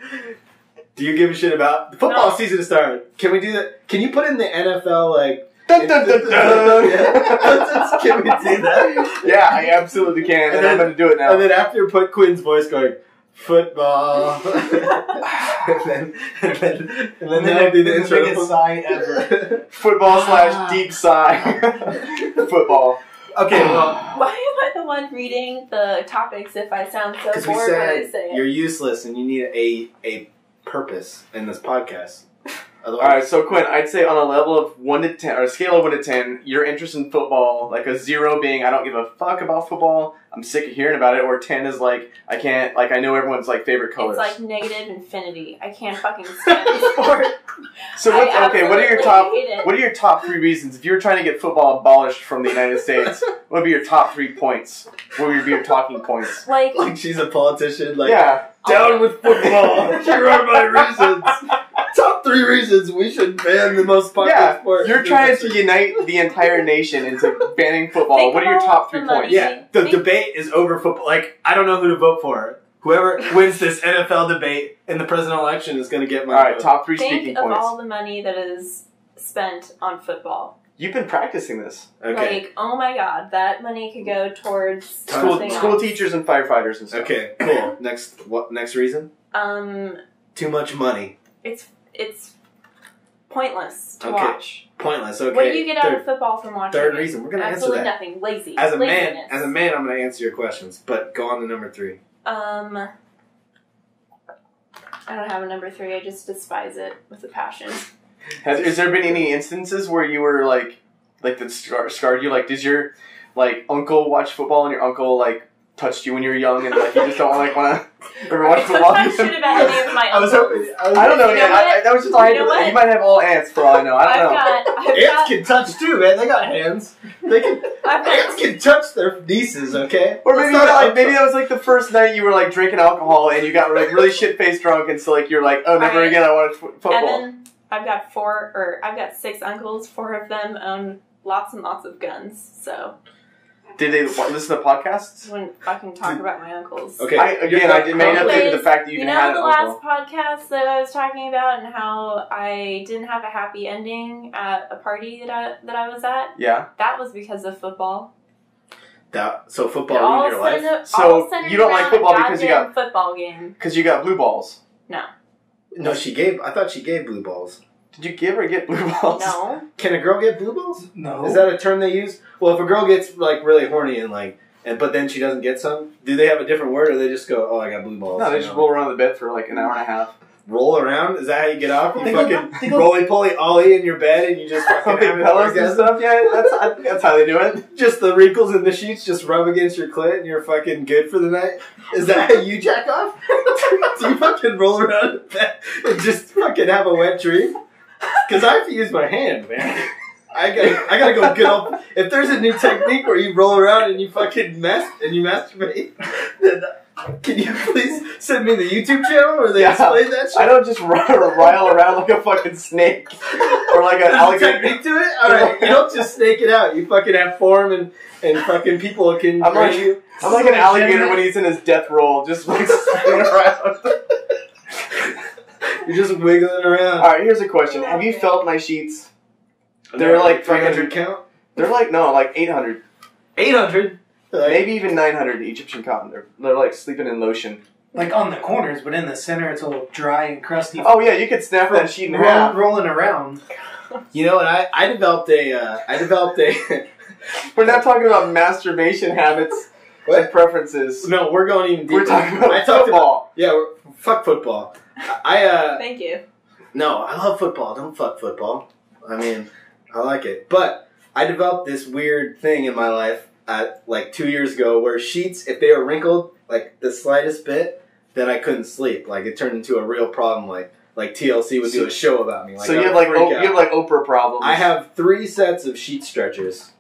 do you give a shit about the football No. season to start? Can we do that? Can you put in the NFL like? Dun, dun, dun, dun. Yeah. Can we do that? Yeah, I absolutely can, and And I'm then- going to do it now. And then after, put Quinn's voice going, football. and then that'll be the the intro. biggest sigh ever. Football / deep sigh. Football. Okay, well, Why am I the one reading the topics if I sound so because we bored when I said say you're it? useless and you need a purpose in this podcast. Otherwise, All right, so Quinn, I'd say on a level of 1 to 10, or a scale of 1 to 10, your interest in football, like a 0 being I don't give a fuck about football, I'm sick of hearing about it, or 10 is like I can't, like I know everyone's like favorite colors. It's like negative infinity. I can't fucking stand the sport. So what are your top 3 reasons if you were trying to get football abolished from the United States? What would be your top 3 points? What would be your talking points? Like she's a politician. Like, yeah, down with football. Here are my reasons. Top 3 reasons we should ban the most popular sport. You're trying to unite the entire nation into banning football. What are your top 3 points? Yeah, the debate is over football. Like, I don't know who to vote for. Whoever wins this NFL debate in the presidential election is going to get my vote. All right, top 3 speaking think of points. all the money that is spent on football. You've been practicing this. Okay. Like, oh my god, that money could go towards School something school else. teachers and firefighters and stuff. Okay, cool. Next reason? Too much money. It's pointless to Okay. watch. Pointless. Okay. What do you get out of football from watching? Third it? reason. We're gonna answer Absolutely that. nothing. Lazy. As a Laziness. man, I'm going to answer your questions. But go on to number 3. I don't have a number 3. I just despise it with a passion. Has there been any instances where you were like that scarred you? Like, does your uncle watch football and your uncle touched you when you were young and you just don't want to ever watch football? I shit about any of my I was uncles. hoping. I don't know. You know what? That was just all. You know what? You might have all ants for all I know. I don't know. Ants can touch too, man. They got hands. Ants can touch their nieces, okay? Or maybe maybe that was the first night you were drinking alcohol and you got really shit faced drunk and so you're oh, never again I want football. Evan, I've got 6 uncles. 4 of them own lots and lots of guns. So did they listen to podcasts? I wouldn't fucking talk about my uncles. Okay. I didn't make up the fact that you even had an the uncle. last podcast that I was talking about and how I didn't have a happy ending at a party that I was at? Yeah. That was because of football. So football ruined your life? So you don't like football because you got football game. Because you got blue balls. No. No, I thought she gave blue balls. Did you give or get blue balls? No. Can a girl get blue balls? No. Is that a term they use? Well, if a girl gets really horny and but then she doesn't get some, do they have a different word or they just go, "Oh, I got blue balls"? No, they just roll around the bed for an hour and a half. Roll around? Is that how you get off? You They fucking go- roly-poly ollie in your bed and you just fucking Big have an pillows and orgasm? stuff. Yeah, I think that's how they do it. Just the wrinkles in the sheets just rub against your clit and you're fucking good for the night? Is that how you jack off? Do you fucking roll around in bed and just fucking have a wet dream? Because I have to use my hand, man. I gotta go get up. If there's a new technique where you roll around and you fucking masturbate, then can you please send me the YouTube channel where they explain that shit? I don't just rile around like a fucking snake or like an There's a alligator. technique to it? Alright, you don't just snake it out. You fucking have form and fucking people can I'm like you. an alligator when he's in his death roll, just spinning around. You're just wiggling around. Alright, here's a question. Have you felt my sheets? They're 300 count? They're 800. 800? Maybe even 900 Egyptian cotton. They're sleeping in lotion. On the corners, but in the center it's a little dry and crusty. Oh yeah, you could snap that sheet in half. Rolling around. You know what? I developed a. We're not talking about masturbation habits and preferences. No, we're going even deeper. We're talking about football. Fuck football. Thank you. No, I love football. Don't fuck football. I mean, I like it. But I developed this weird thing in my life 2 years ago where sheets, if they were wrinkled the slightest bit, then I couldn't sleep. It turned into a real problem. Like TLC would do a show about me. So you have Oprah problems. I have 3 sets of sheet stretchers.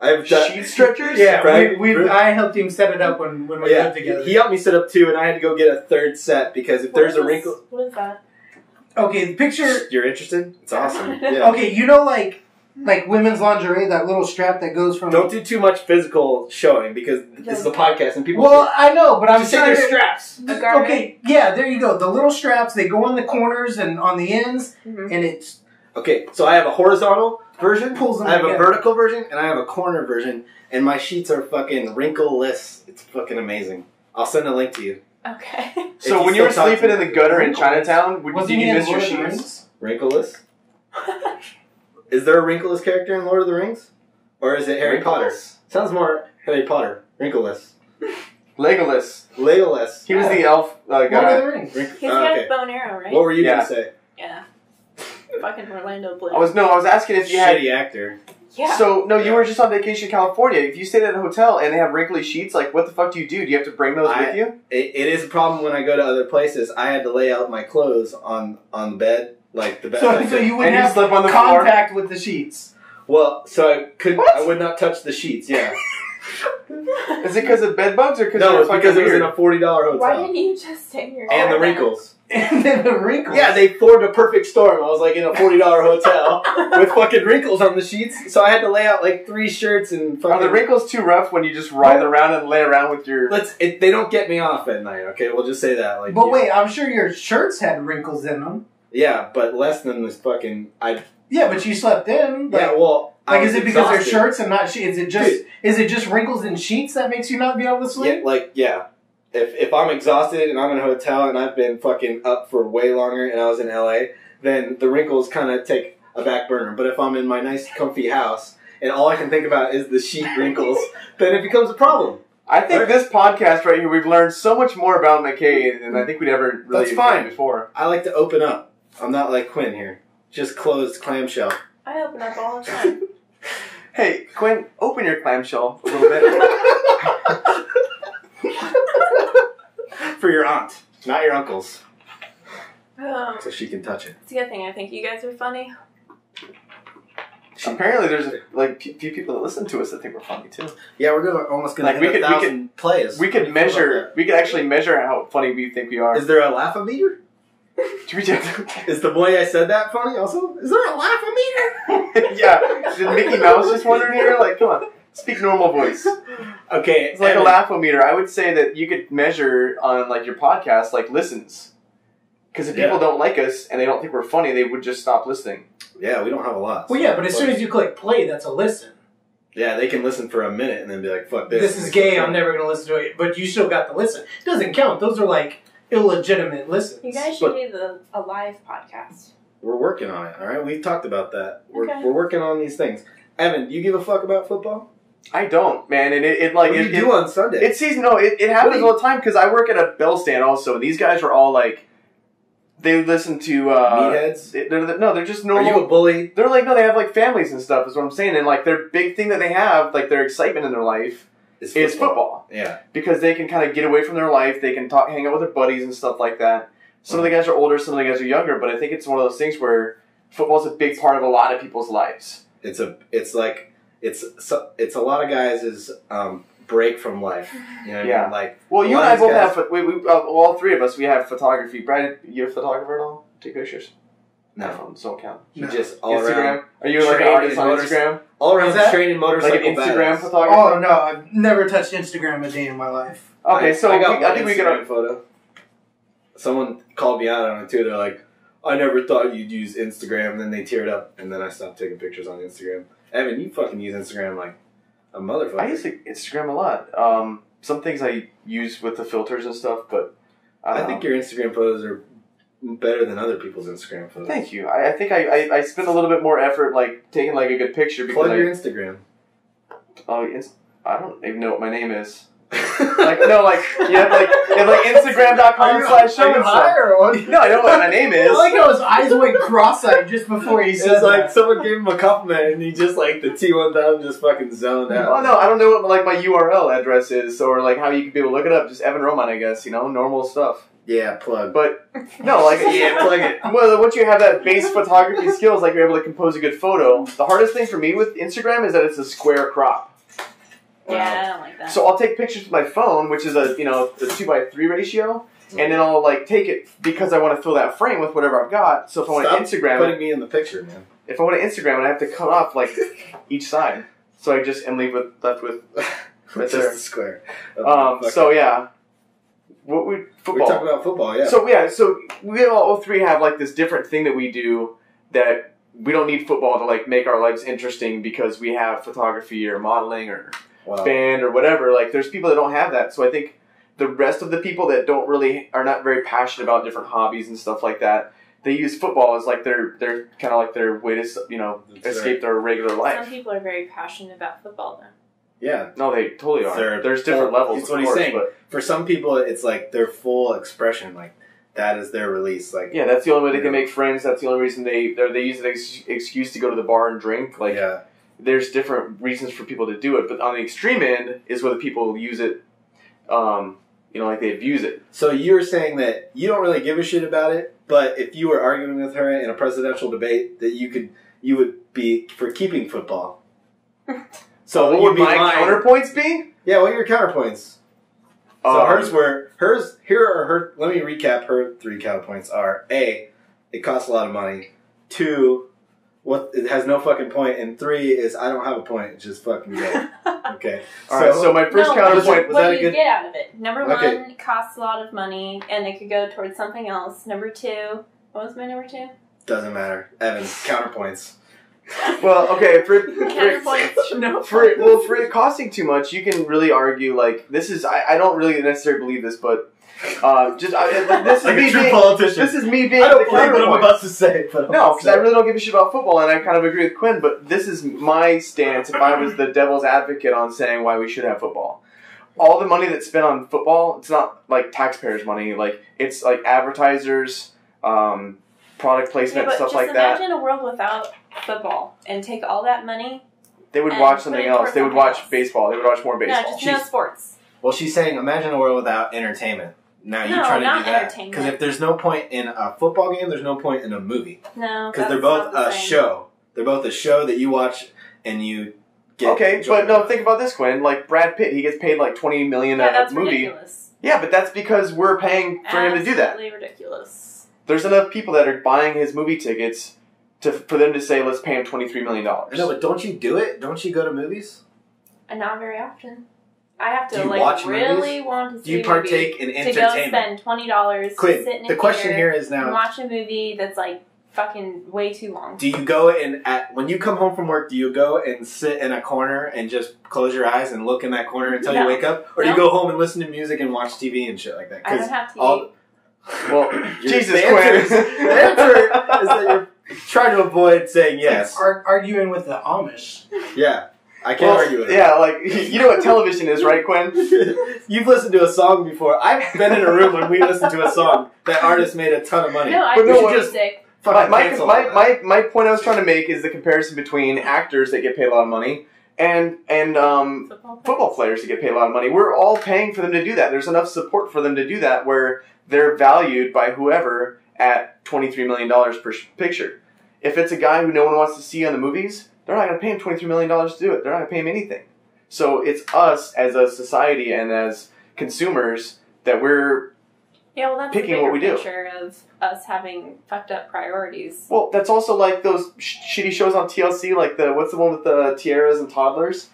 I have sheet stretchers? Yeah, Right? I helped him set it up when we lived together. He helped me set up 2, and I had to go get a 3rd set because if there's a wrinkle. What is that? Okay, picture. You're interested? It's awesome. Yeah. Okay, you know like women's lingerie, that little strap that goes from. Don't do too much physical showing because this is a podcast and people. Well, I know, but I'm just say trying their to. straps. A garment? Okay, yeah, there you go. The little straps, they go on the corners and on the ends, and it's. Okay, so I have a horizontal version, Pulls them I have a together. vertical version, and I have a corner version, and my sheets are fucking wrinkleless. It's fucking amazing. I'll send a link to you. Okay. So If when you were still talk to sleeping in me. the gutter in Chinatown, Wasn't did he you in miss your Lord of the sheets? Rings? Wrinkleless? Is there a wrinkleless character in Lord of the Rings? Or is it Harry Potter? Sounds more Harry Potter. Wrinkleless. Legolas. Legolas. He was the elf Lord of guy. the Rings. He's got a bow and arrow, right? What were you Yeah. going to say? Yeah. Fucking Orlando Bloom. I was asking if you had. Shitty actor. Yeah. So no, you were just on vacation in California. If you stayed at a hotel and they have wrinkly sheets, like what the fuck do? Do you have to bring those with you? It is a problem when I go to other places. I had to lay out my clothes on the bed, like the bed. So you wouldn't And you have sleep on the contact with the sheets. Well, so I could. What? I would not touch the sheets. Yeah. Is it because of bed bugs or because No, it's because it was in a $40 hotel. Why didn't you just stay in your And the apartment? wrinkles. And then the wrinkles. Yeah, they formed a perfect storm. I was like in a $40 hotel with fucking wrinkles on the sheets, so I had to lay out like 3 shirts and fucking. Are the wrinkles too rough when you just writhe around and lay around with your? They don't get me off at night. Okay, we'll just say that. Like, But yeah. wait, I'm sure your shirts had wrinkles in them. Yeah, but less than this fucking. Yeah, but you slept in. Like, Yeah, well. like I is was it because they're exhausted. shirts and not sheets? Is it just wrinkles in sheets that makes you not be able to sleep? Yeah. If I'm exhausted and I'm in a hotel and I've been fucking up for way longer and I was in LA, then the wrinkles kind of take a back burner. But if I'm in my nice comfy house and all I can think about is the sheet wrinkles, then it becomes a problem. I think this podcast right here, we've learned so much more about McKay than I think we'd ever really That's fine. before. I like to open up. I'm not like Quinn here. Just closed clamshell. I open up all the time. Hey, Quinn, open your clamshell a little bit. For your aunt, not your uncles. It's So she can touch it. a good thing. I think you guys are funny. Apparently, there's a few people that listen to us that think we're funny too. Yeah, we're almost gonna Like, hit we could- 1,000 plays. We could measure. We could actually measure how funny we think we are. Is there a laugh-o-meter? Is the boy I said that funny also? Is there a laugh-o-meter? Yeah. Did Mickey Mouse just wander in here? Like, come on. Speak normal voice. Okay. It's like a laugh-o-meter. I would say that you could measure on like your podcast, like listens. Because if people don't like us and they don't think we're funny, they would just stop listening. Yeah, we don't have a lot. Well, yeah, but as soon as you click play, that's a listen. Yeah, they can listen for a minute and then be like, fuck This is gay, I'm never going to listen to it. But you still got the listen. It doesn't count. Those are like illegitimate listens. You guys should do a live podcast. We're working on it, alright? We've talked about that. Okay. We're working on these things. Evan, do you give a fuck about football? I don't, man. And it like... What do it, you do on Sunday? It happens all the time because I work at a bell stand also. And these guys are all like... They listen to... Meatheads? They're just Are normal... you a bully? They're like, no, they have like families and stuff is what I'm saying. And like their big thing that they have, like their excitement in their life is football. Yeah. Because they can kind of get away from their life. They can hang out with their buddies and stuff like that. Some of the guys are older, some of the guys are younger, but I think it's one of those things where football's a big part of a lot of people's lives. It's a lot of guys' break from life. You know what I mean? Like, Well, you a and lot I of both these guys- have, all 3 of us, we have photography. Brad, you a photographer at all? Take pictures? No. iPhones don't count. He just all Instagram? around. Are you like an trained artist in on motors- Instagram? All around Is that- training motorcycle Like an Instagram badass. photographer? Oh, no. I've never touched Instagram a day in my life. Okay, so I got I one think we Instagram could... photo. Someone called me out on it too. They're like, I never thought you'd use Instagram. And then they teared up, and then I stopped taking pictures on Instagram. Evan, you fucking use Instagram like a motherfucker. I use Instagram a lot. Some things I use with the filters and stuff, but... I think your Instagram photos are better than other people's Instagram photos. Thank you. I think I spend a little bit more effort like taking like a good picture because Plug your Instagram. I don't even know what my name is. Like no, like you have like Instagram.com/show and stuff. No, I know what my name I is. like how his eyes went cross-eyed just before he said It's like that. someone gave him a compliment and he just like the T1000 just fucking zoned out. Oh no, I don't know what like my URL address is or like how you can be able to look it up. Just Evan Roman, I guess. You know, normal stuff. Yeah, plug. But no, like Yeah, plug it. Well, once you have that base photography skills, like you're able to compose a good photo. The hardest thing for me with Instagram is that it's a square crop. Yeah, I don't like that. So I'll take pictures with my phone, which is a the 2:3 ratio, and then I'll like take it because I want to fill that frame with whatever I've got. So if I want to Instagram putting it, me in the picture, man. if I want to Instagram it, I have to cut off like each side. So I just am left with right Just there. a square. So yeah, football. We're talking about football, yeah. So we all 3 have like this different thing that we do that we don't need football to like make our lives interesting because we have photography or modeling or band or whatever. Like there's people that don't have that. So I think the rest of the people that are not very passionate about different hobbies and stuff like that, they use football as like their kind of like their way to escape their regular life. Some people are very passionate about football, though. Yeah. No, they totally are. There's different levels. That's what he's saying. For some people, it's like their full expression. Like that is their release. Like, yeah, that's the only way they can make friends. That's the only reason they use an excuse to go to the bar and drink. Like, there's different reasons for people to do it, but on the extreme end is where the people use it. Like they abuse it. So you're saying that you don't really give a shit about it, but if you were arguing with her in a presidential debate, that you would be for keeping football. So what would my counterpoints be? Yeah, what are your counterpoints? So here are her, let me recap her 3 counterpoints are, A, it costs a lot of money. 2, it has no fucking point. And 3 is, I don't have a point, it's just fucking gay. Okay. Alright, so my first counterpoint, was what that do a you good... get out of it? Number 1, it costs a lot of money, and it could go towards something else. Number 2, what was my number 2? Doesn't matter. Evans, counterpoints. Well, okay, for counterpoints, it costing too much, you can really argue, like, this is, I don't really necessarily believe this, but, this is like me a true being, politician. this is me being I don't the believe what I'm counterpoint. about to say, but No, because I really don't give a shit about football, and I kind of agree with Quinn, but this is my stance if I was the devil's advocate on saying why we should have football. All the money that's spent on football, it's not like taxpayers' money, like, it's like advertisers, product placement, stuff like that. Just imagine a world without football and take all that money. They would watch something else. They would watch baseball. They would watch more baseball. No, just no sports. Well, she's saying, imagine a world without entertainment. Now you try to do that because if there's no point in a football game, there's no point in a movie. No, because they're both a show. They're both a show that you watch and you get. Okay, but no, think about this, Quinn. Like Brad Pitt, he gets paid like $20 million a movie. Ridiculous. Yeah, but that's because we're paying for him to do that. Absolutely ridiculous. There's enough people that are buying his movie tickets for them to say, let's pay him $23 million. No, but don't you do it? Don't you go to movies? And not very often. I have to really want to see do you partake in entertainment? To go spend $20 Quick, to sit in the question here is now, and watch a movie that's like fucking way too long. Do you go when you come home from work, do you go and sit in a corner and just close your eyes and look in that corner until you wake up? Or do you go home and listen to music and watch TV and shit like that? I don't have to Well, Jesus, the answer is that you're trying to avoid saying yes. Arguing with the Amish. Yeah. I can't argue with it. Yeah, like, you know what television is, right, Quinn? You've listened to a song before. I've been in a room when we listened to a song. That artist made a ton of money. No, I do music. My point I was trying to make is the comparison between actors that get paid a lot of money and football players that get paid a lot of money. We're all paying for them to do that. There's enough support for them to do that where they're valued by whoever at $23 million per picture. If it's a guy who no one wants to see on the movies, they're not going to pay him $23 million to do it. They're not going to pay him anything. So it's us as a society and as consumers that we're picking what we do. Picture of us having fucked up priorities. Well, that's also like those shitty shows on TLC, like what's the one with the tiaras and toddlers?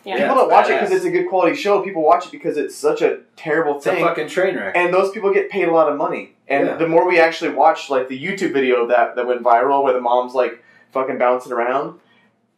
Yeah, people don't watch it because it's a good quality show. People watch it because it's such a terrible thing. It's a fucking train wreck. And those people get paid a lot of money. And the more we actually watch, like the YouTube video of that went viral where the mom's like fucking bouncing around,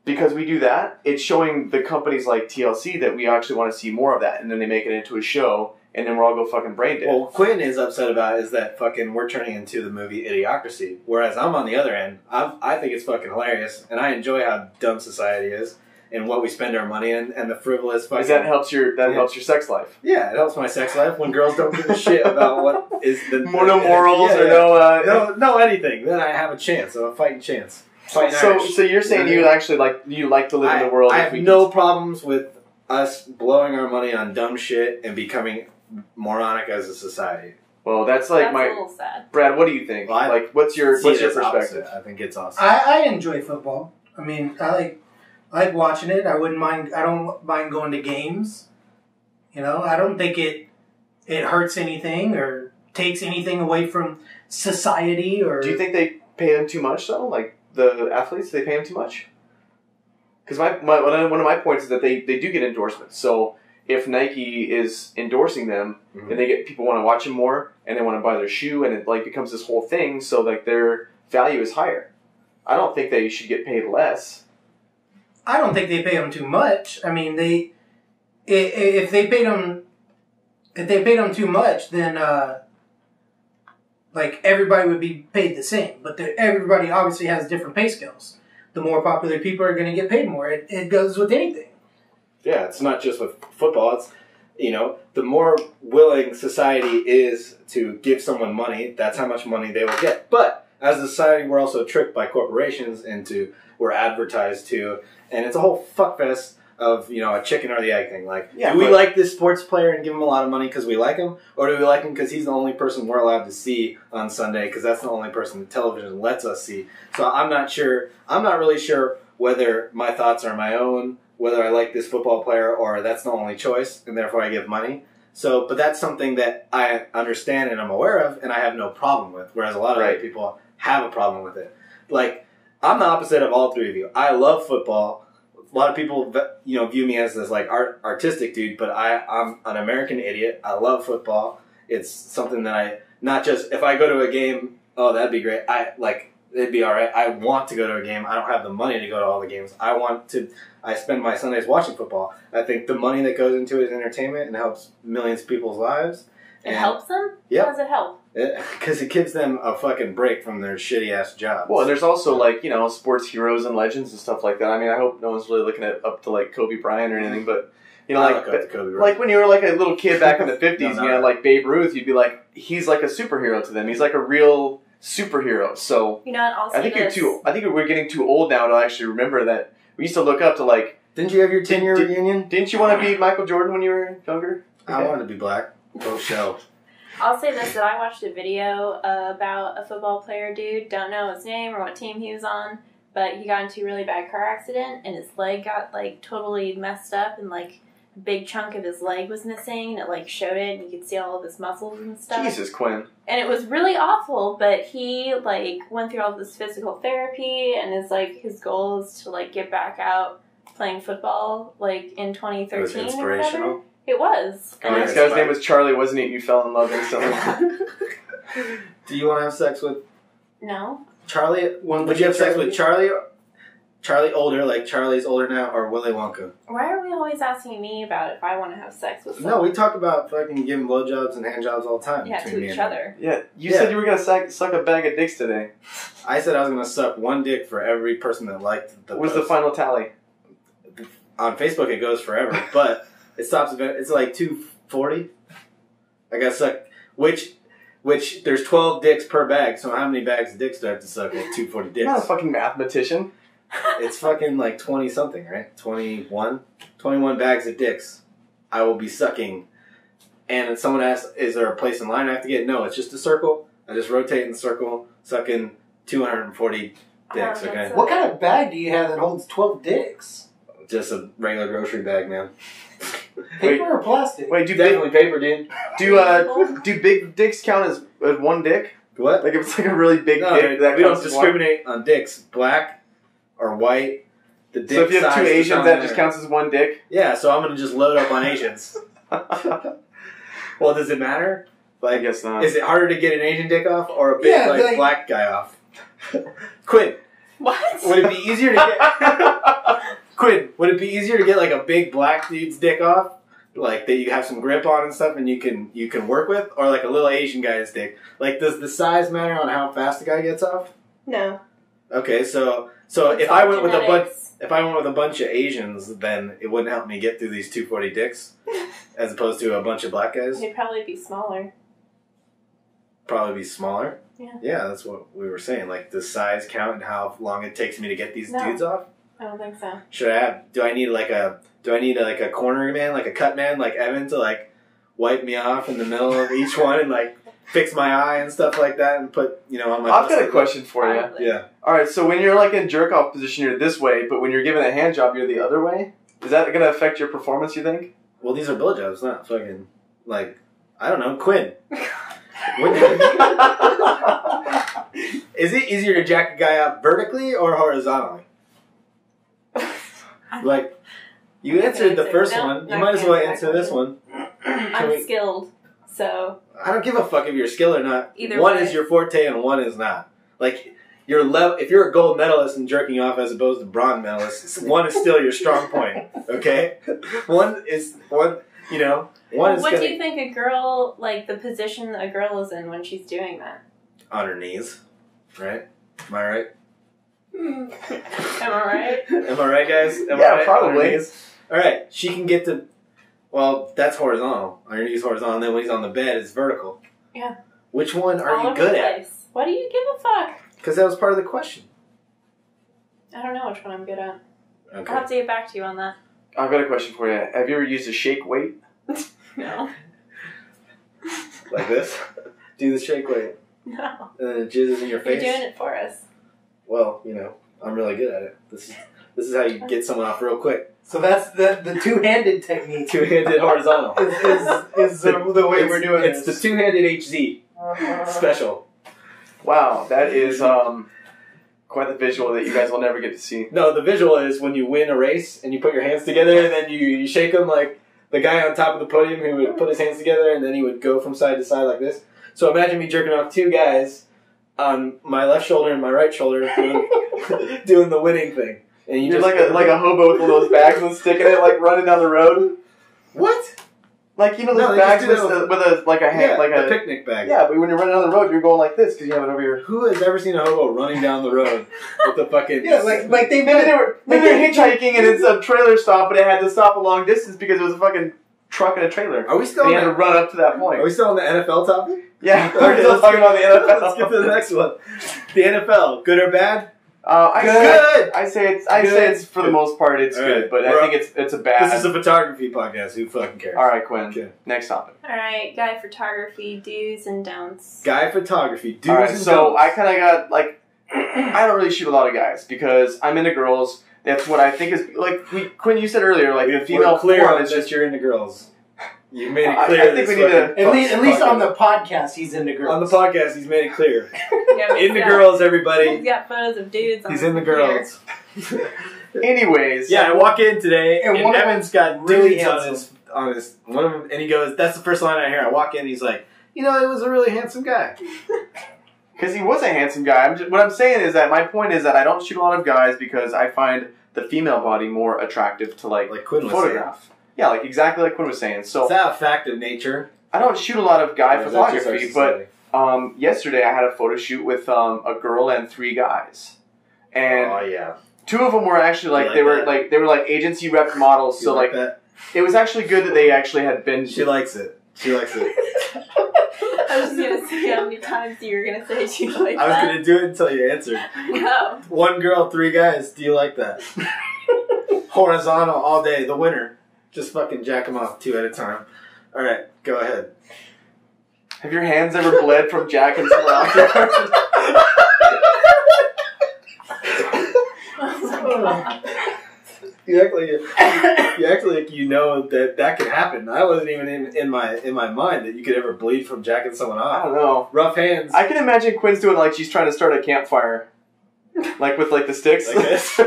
because we do that, it's showing the companies like TLC that we actually want to see more of that. And then they make it into a show, and then we're all go fucking brain dead. Well, Quinn is upset about is that fucking we're turning into the movie Idiocracy. Whereas I'm on the other end. I think it's fucking hilarious, and I enjoy how dumb society is and what we spend our money in, and the frivolous fucking... Because that helps your sex life. Yeah, it helps my sex life when girls don't give a shit about what is the... no morals or no anything. Then I have a chance, a fighting chance. So you're saying you like to live in the world. I have no problems with us blowing our money on dumb shit and becoming moronic as a society. Well, that's like a little sad. Brad, what do you think? Well, what's your perspective? Opposite. I think it's awesome. I enjoy football. I mean, I like watching it. I don't mind going to games. You know, I don't think it hurts anything or takes anything away from society. Or do you think they pay them too much though? Like the athletes, they pay them too much? Because one of my points is that they do get endorsements. So if Nike is endorsing them, then people want to watch them more, and they want to buy their shoe, and it like becomes this whole thing. So like their value is higher. I don't think they should get paid less. I don't think they pay them too much. I mean, if they paid them too much, then like everybody would be paid the same. But everybody obviously has different pay scales. The more popular people are going to get paid more. It goes with anything. Yeah, it's not just with football. It's the more willing society is to give someone money, that's how much money they will get. But as a society, we're also tricked by corporations we're advertised to, and it's a whole fuckfest of, a chicken or the egg thing. Like, do we like this sports player and give him a lot of money because we like him? Or do we like him because he's the only person we're allowed to see on Sunday because that's the only person the television lets us see? So I'm not really sure whether my thoughts are my own, whether I like this football player or that's the only choice, and therefore I give money. So, but that's something that I understand and I'm aware of, and I have no problem with, whereas a lot of other people have a problem with it. Like, I'm the opposite of all three of you. I love football. A lot of people, view me as this, like, artistic dude, but I'm an American idiot. I love football. It's something that not just, if I go to a game, oh, that'd be great. It'd be all right. I want to go to a game. I don't have the money to go to all the games. I spend my Sundays watching football. I think the money that goes into it is entertainment and helps millions of people's lives. It helps them? Yeah. How does it help? Because it gives them a fucking break from their shitty-ass jobs. Well, and there's also, sports heroes and legends and stuff like that. I mean, I hope no one's really looking up to, Kobe Bryant or anything, but, I look up to Kobe Bryant. Like when you were, a little kid back in the 50s, like Babe Ruth, you'd be like, he's like a superhero to them. He's like a real superhero. So, I think we're getting too old now to actually remember that. We used to look up to, Didn't you have your 10-year reunion? Didn't you want to be Michael Jordan when you were younger? I wanted to be black. Go show. I'll say this, that I watched a video about a football player dude, don't know his name or what team he was on, but he got into a really bad car accident and his leg got totally messed up and a big chunk of his leg was missing and it showed it and you could see all of his muscles and stuff. Jesus, Quinn. And it was really awful, but he went through all this physical therapy and his goal is to get back out playing football in 2013. It was inspirational. It was. This guy's name was Charlie, wasn't it? You fell in love instantly. Do you want to have sex with No. Charlie? Would you have sex with Charlie? Charlie older, like Charlie's older now, or Willy Wonka? Why are we always asking me about if I want to have sex with someone? No, we talk about fucking giving blowjobs and handjobs all the time. Yeah, to each other. Yeah, you said you were going to suck a bag of dicks today. I said I was going to suck one dick for every person that liked the post. What's the final tally? On Facebook, it goes forever, but it stops at, it's 240. I got to suck, which there's 12 dicks per bag, so how many bags of dicks do I have to suck at 240 dicks? You're not a fucking mathematician. It's fucking 20-something, right? 21 bags of dicks I will be sucking. And someone asks, is there a place in line I have to get? No, it's just a circle. I just rotate in the circle, sucking 240 dicks, okay? What kind of bag do you have that holds 12 dicks? Just a regular grocery bag, man. Paper or plastic? Wait, Definitely paper, dude. Do big dicks count as one dick? What? If it's a really big dick, we don't discriminate on dicks. Black or white. The dick. So if you have two Asians, that just counts as one dick? Yeah, so I'm gonna just load up on Asians. Well, does it matter? I guess not. Is it harder to get an Asian dick off or a big black guy off? Quinn. What? Would it be easier to get Quinn, would it be easier to get a big black dude's dick off? That you have some grip on and stuff and you can work with? Or a little Asian guy's dick? Does the size matter on how fast the guy gets off? No. Okay, so if I went with a bunch of Asians, then it wouldn't help me get through these 240 dicks as opposed to a bunch of black guys? They'd probably be smaller. Probably be smaller? Yeah. Yeah, that's what we were saying. Does size count and how long it takes me to get these dudes off? I don't think so. Should I have? Do I need a corner man, a cut man, like Evan, to wipe me off in the middle of each one and fix my eye and stuff like that and put on my. I've got a question for you. Yeah. All right. So when you're in jerk off position, you're this way, but when you're given a hand job, you're the other way. Is that going to affect your performance? You think? Well, these are blowjobs, not fucking I don't know, Quinn. Is it easier to jack a guy up vertically or horizontally? You answered the first one. You might as well answer this one. I'm skilled, so. I don't give a fuck if you're skilled or not. Either one way. is your forte and one is not. If you're a gold medalist in jerking off as opposed to bronze medalist, one is still your strong point. Okay, What do you think a girl the position a girl is in when she's doing that? On her knees, right? Am I right? Am I right? Am I right, guys? Yeah, probably. All right, she can get to. Well, that's horizontal. On your knees horizontal, and then when he's on the bed, it's vertical. Yeah. Which one are All you over good the at? place. What do you give a fuck? Because that was part of the question. I don't know which one I'm good at. Okay. I'll have to get back to you on that. I've got a question for you. Have you ever used a shake weight? No. Like this? Do the shake weight. No. And then it jizzes in your You're face. doing it for us. Well, you know, I'm really good at it. This is how you get someone off real quick. So that's the two-handed technique. Two-handed horizontal. is the way we're doing It's this. the two-handed HZ special. Wow, that is quite the visual that you guys will never get to see. No, the visual is when you win a race and you put your hands together and then you shake them like the guy on top of the podium who would put his hands together and then he would go from side to side like this. So imagine me jerking off two guys on my left shoulder and my right shoulder doing the winning thing. And You're like a hobo with one of those bags and sticking it, like running down the road. What? Like, you know No, those they bags just do with that a a picnic bag. Yeah, but when you're running down the road, you're going like this because you have it over your. Who has ever seen a hobo running down the road with the fucking... Yeah, like they Maybe they're hitchhiking and it's a trailer stop, but it had to stop a long distance because it was a fucking truck and a trailer. Are we still And on you had to run up to that point. Are we still on the NFL topic? Yeah, Okay, we're still let's talking about the NFL. Let's get to the next one. The NFL, good or bad? Good. I say it's for the Good. most part it's All good, right. but We're I think it's a bad. This is a photography podcast. Who fucking cares? All right, Quinn. Okay. Next topic. Alright, guy photography, do's and don'ts. Guy photography. Do's All right, and so don'ts. I kind of got like I don't really shoot a lot of guys because I'm into girls. That's what I think is like Quinn. You said earlier, like the female We're clear form on is that just. you're into girls. You made it I clear. think this we need to- fucking At least on podcast. the podcast, he's into girls. On the podcast, he's made it clear. Yeah, but Into he's girls, got, everybody. He's got photos of dudes on He's his in the computer. girls. Anyways, Yeah, I walk in today, And and one of Evan's got really dudes handsome. on his one of them, and he goes, "That's the first line I hear." I walk in, he's like, "You know, it was a really handsome guy." because he was a handsome guy. What I'm saying is that my point is that I don't shoot a lot of guys because I find the female body more attractive to like Like Quinn was photograph. Yeah, like exactly like Quinn was saying. So Is that a fact of nature? I don't shoot a lot of guy Or is that just our photography, but society? yesterday I had a photo shoot with a girl and 3 guys, and Oh yeah, 2 of them were actually like, You like they were like agency rep models. You So like that? it was actually good that they actually had been. She likes it. She likes it. I was just gonna see how many times you were gonna say she liked I was that. gonna do it until you answered. No. 1 girl, 3 guys. Do you like that? Horizontal all day. The winner. Just fucking jack them off 2 at a time. All right, go ahead. Have your hands ever bled from jacking someone off? You act like you know that could happen. I wasn't even in my mind that you could ever bleed from jacking someone I off. don't know. Rough hands. I can imagine Quinn's doing like she's trying to start a campfire, like with like the sticks. Like this.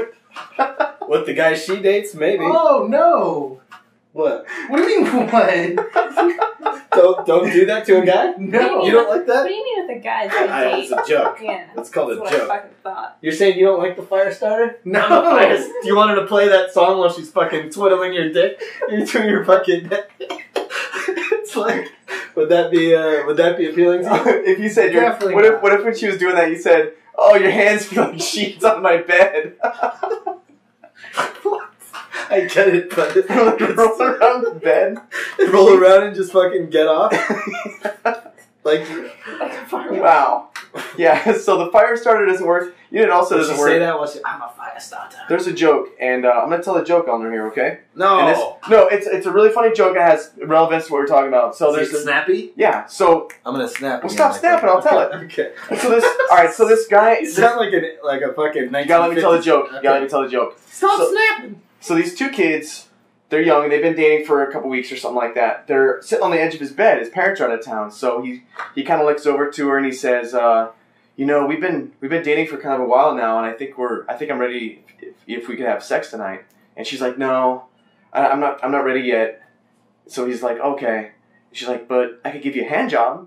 With the guy she dates, maybe. Oh no! What? What do you mean what? Don't do that to a guy. No. You don't like What that? do you mean with the guys I It's date? a joke. Yeah. It's called That's a what joke. I fucking thought. You're saying you don't like the fire starter? No. You want her to play that song while she's fucking twiddling your dick? You're doing your fucking dick. It's like, would that be appealing to you? If you said Definitely what not. if when she was doing that you said, "Oh, your hands feel like sheets on my bed." I get it, but Roll around the bed. roll around and just fucking get off. Like, Like a farmer. Wow. Yeah. So the fire starter doesn't work. You know, it also does she doesn't work. say that? While I'm a fire starter. There's a joke, and I'm gonna tell the joke on here, okay? No. And it's a really funny joke. It has relevance to what we're talking about. So Is there's it snappy? yeah. So I'm gonna snap. Well, again stop like snapping, that. I'll tell it. Okay. so this all right. So this guy. You sound like a fucking. You gotta let me tell the joke. You Okay. gotta let me tell the joke. Stop So- snapping. So these 2 kids, they're young and they've been dating for a couple weeks or something like that. They're sitting on the edge of his bed. His parents are out of town, so he kind of looks over to her and he says, "You know, we've been dating for kind of a while now, and I think I'm ready if we could have sex tonight." And she's like, "No, I'm not ready yet." So he's like, "Okay." She's like, "But I could give you a hand job,"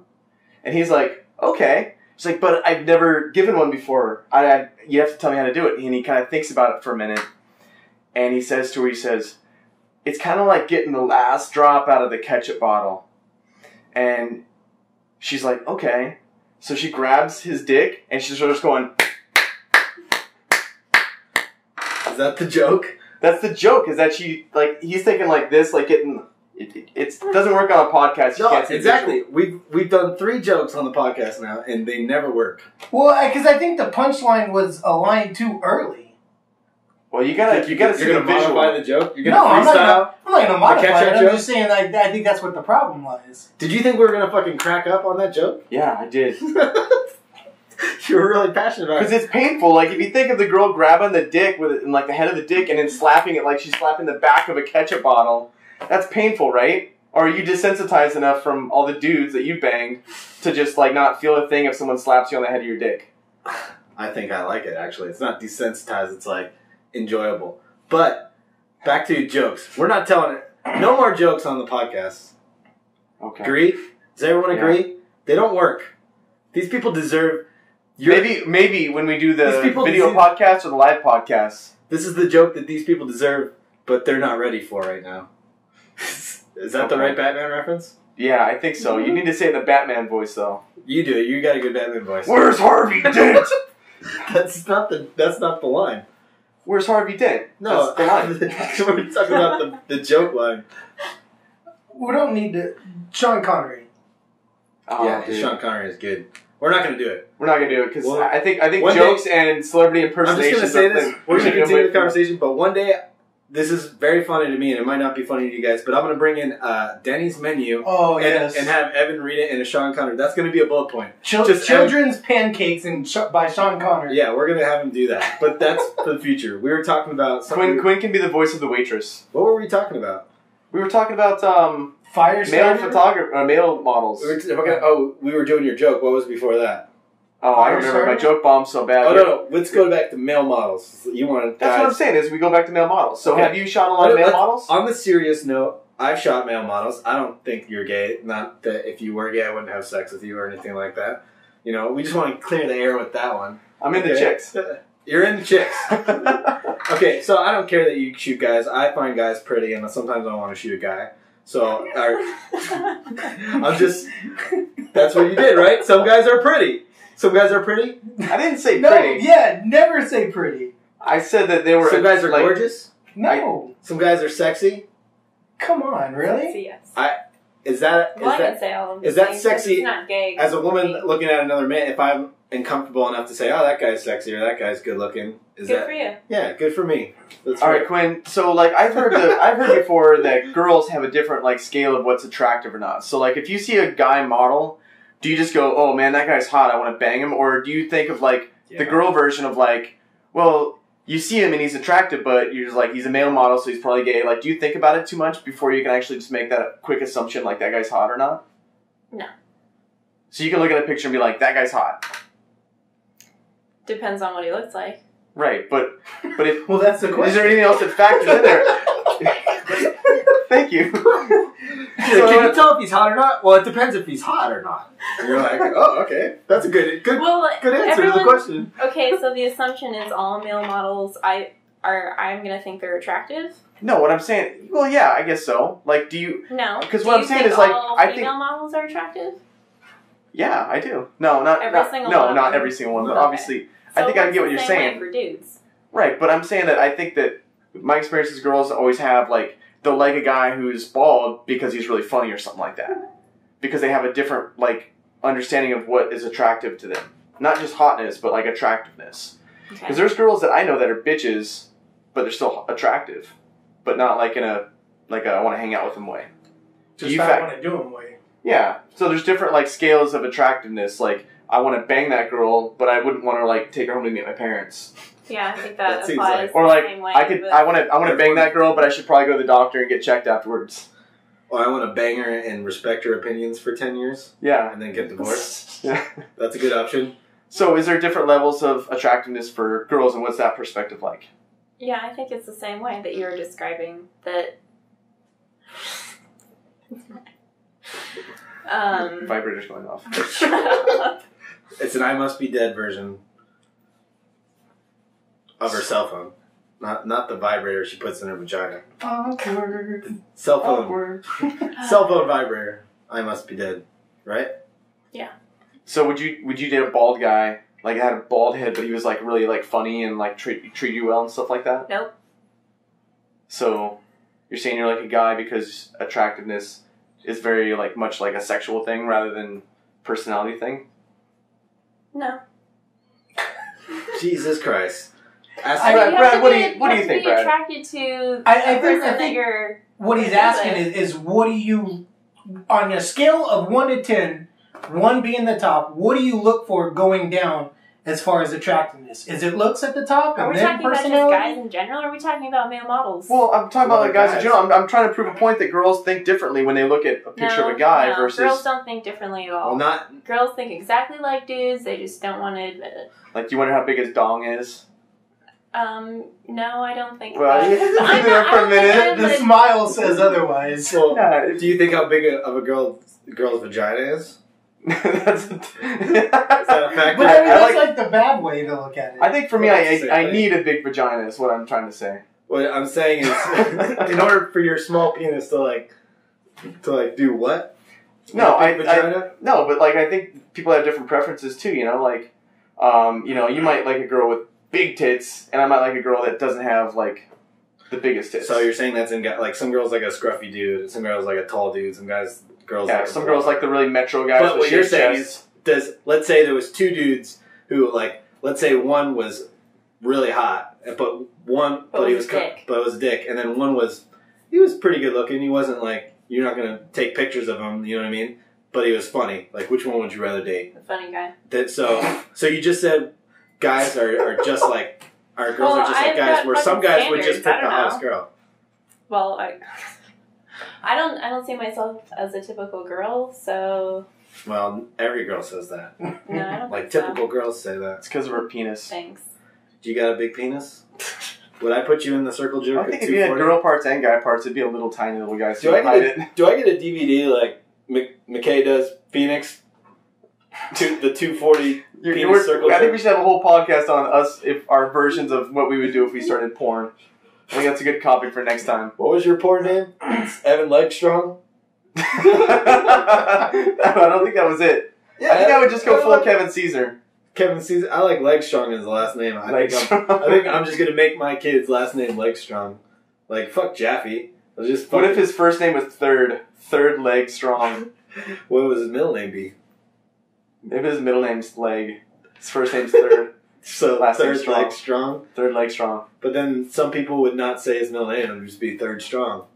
and he's like, "Okay." She's like, "But I've never given one before. You have to tell me how to do it." And he kind of thinks about it for a minute. And he says to her, it's kind of like getting the last drop out of the ketchup bottle. And she's like, okay. So she grabs his dick, and she starts going, Is that the joke? that's the joke, is that he's thinking like this, like getting, it doesn't work on a podcast. You No, can't see exactly. We've done 3 jokes on the podcast now, and they never work. Well, because I think the punchline was a line too early. Well, you gotta see You're the gonna visual. modify the joke. You're No, gonna I'm freestyle. not gonna modify catch-up it. I'm joke? just saying I think that's what the problem was. Did you think we were gonna fucking crack up on that joke? Yeah, I did. You were really passionate about Because it. it's painful. Like, if you think of the girl grabbing the dick with it, and like the head of the dick and then slapping it like she's slapping the back of a ketchup bottle, that's painful, right? Or are you desensitized enough from all the dudes that you banged to just like not feel a thing if someone slaps you on the head of your dick? I think I like it, actually. It's not desensitized, it's like enjoyable. But back to jokes. We're not telling it. No more jokes on the podcast. Okay. Agree? Does everyone agree? They don't work. These people deserve... Maybe when we do the These people video deserve- podcast or the live podcast. This is the joke that these people deserve, but they're not ready for right now. Is that the right Batman reference? Yeah, I think so. You need to say it in the Batman voice, though. You do it. You got a good Batman voice. Where's Harvey Dent? That's not the line. Where's Harvey Dent? No, That's the line. we're talking about the joke line. We don't need to. Sean Connery. Oh, Yeah, dude. Sean Connery is good. We're not going to do it. We're not gonna do it because Well, I think one jokes and celebrity I'm impersonation. just going to say this. We're going to continue the conversation, but one day, this is very funny to me, and it might not be funny to you guys, but I'm going to bring in Denny's menu Oh, and, yes. and have Evan read it in a Sean Connery. That's going to be a bullet point. Children's Pancakes by Sean Connery. Yeah, we're going to have him do that, but that's for the future. We were talking about something. Quinn can be the voice of the waitress. What were we talking about? We were talking about Fire male starter? male models. We were doing your joke. What was before that? Oh, I remember. My joke bombed so bad. Oh, no. Let's go back to male models. You want That's what I'm saying, is we go back to male models. So Okay. have you shot a lot of male models? On the serious note, I've shot male models. I don't think you're gay. Not that if you were gay, I wouldn't have sex with you or anything like that. You know, we just want to clear the air with that one. I'm into chicks. You're into chicks. Okay, so I don't care that you shoot guys. I find guys pretty, and sometimes I want to shoot a guy. So, I'm just... That's what you did, right? Some guys are pretty. Some guys are pretty. I didn't say No, pretty. yeah, never say pretty. I said that they were... Some guys are like, gorgeous. No. Some guys are sexy. Come on, really? Yes. Is that... Well, I can say all of is these that things, but sexy It's not gay. as a woman looking at another man, if I'm uncomfortable enough to say, oh, that guy's sexy or that guy's good looking, is Good that... for you. Yeah, good for me. That's All right, right. Quinn. So, like, I've heard before that girls have a different like scale of what's attractive or not. So, like, if you see a guy model, do you just go, "Oh man, that guy's hot. I want to bang him," or do you think of like the girl version of like, well, you see him and he's attractive, but you're just like, he's a male model, so he's probably gay. Like, do you think about it too much before you can actually just make that quick assumption, like that guy's hot or not? No. So you can look at a picture and be like, that guy's hot. Depends on what he looks like. Right, but if Well, that's the question. is there anything else that factors in there? Thank you. Can you tell if he's hot or not? Well, it depends if he's hot or not. You're like, oh, okay. That's a good Well, answer to the everyone- question. Okay, so the assumption is all male models. I'm gonna think they're attractive. No, what I'm saying, well, yeah, I guess so. Like, do you? No, Because Do what I'm you saying think is, like, all I female think- models are attractive. Yeah, I do. No, not Every single no, one? not every single one, but Okay. obviously, I think I it's get what the you're same saying. way for dudes. Right, but I'm saying that I think that my experience is girls always have like they'll like a guy who's bald because he's really funny or something like that, because they have a different like understanding of what is attractive to them, not just hotness, but like attractiveness. Okay. Because there's girls that I know that are bitches, but they're still attractive, but not like in a like I want to hang out with them way. Just you not fact- want to do them way. Yeah, so there's different like scales of attractiveness. Like I want to bang that girl, but I wouldn't want to like take her home to meet my parents. Yeah, I think That that seems applies. like- Or the like same way, but- I want to bang that girl, but I should probably go to the doctor and get checked afterwards. Or I want to bang her and respect her opinions for 10 years Yeah. and then get divorced. Yeah. That's a good option. So is there different levels of attractiveness for girls, and what's that perspective like? Yeah, I think it's the same way that you're describing that. Vibrator's going off. It's an I Must Be Dead version of her cell phone. Not the vibrator she puts in her vagina. Awkward. Cell phone. Awkward. Cell phone vibrator. I Must Be Dead. Right? So would you date a bald guy, like had a bald head, but he was like really like funny and like treat you well and stuff like that? Nope. So you're saying you're like a guy because attractiveness is very like much like a sexual thing rather than personality thing? No. Jesus Christ. Brad, what do you think, Brad? Attracted to I person think that you're. what he's asking is what do you, on a scale of 1 to 10, 1 being the top, what do you look for going down as far as attractiveness? Is it looks at the top Are and we then talking about just personality? guys in general, or are we talking about male models? Well, I'm talking about like guys in general. I'm trying to prove a point that girls think differently when they look at a picture of a guy versus... girls don't think differently at all. Well, not... Girls think exactly like dudes, they just don't want to admit it. Like, do you wonder how big his dong is? No, I don't think Well, you that. can there for a minute. The smile says otherwise. Well, do you think how big of a girl's vagina is? That's Is that a fact? But I mean, that's like the bad way to look at it. I think for me, I need a big vagina is what I'm trying to say. What I'm saying is, in order for your small penis to do what? No, vagina? But like I think people have different preferences too. You know, like you might like a girl with big tits, and I might like a girl that doesn't have like the biggest tits. So you're saying that's in like some girls like a scruffy dude, some girls like a tall dude, some girls like the really metro guys. But what you're saying is, let's say there was 2 dudes who let's say one was really hot, but he was a dick, and then one he was pretty good looking. He wasn't like, you're not gonna take pictures of him, you know what I mean? But he was funny. Like, which one would you rather date? The funny guy. So you just said guys are just like, our girls are just like guys, where some guys would just pick the hottest girl. Well, I don't see myself as a typical girl, so. Well, every girl says that. No, I don't. Like typical girls say that. It's because of her penis. Thanks. Do you got a big penis? Would I put you in the circle jerk? I think if you had girl parts and guy parts, it'd be a little tiny little guy. Do I get a DVD like McKay does Phoenix? The 240 penis circle jerk? I think we should have a whole podcast on us, if our versions of what we would do if we started porn. I think that's a good topic for next time. What was your porn name? Evan Legstrong? I don't think that was it. Yeah, I think I would just go full Kevin Caesar. Kevin Caesar. I like Legstrong as the last name. I think I'm just gonna make my kid's last name Legstrong. Like, fuck Jaffe. What if his first name was Third Leg Strong? What would his middle name be? Maybe his middle name's Leg. His first name's Third. So last Third name's Strong. Leg Strong. Third Leg Strong. But then some people would not say his middle name; it would just be Third Strong.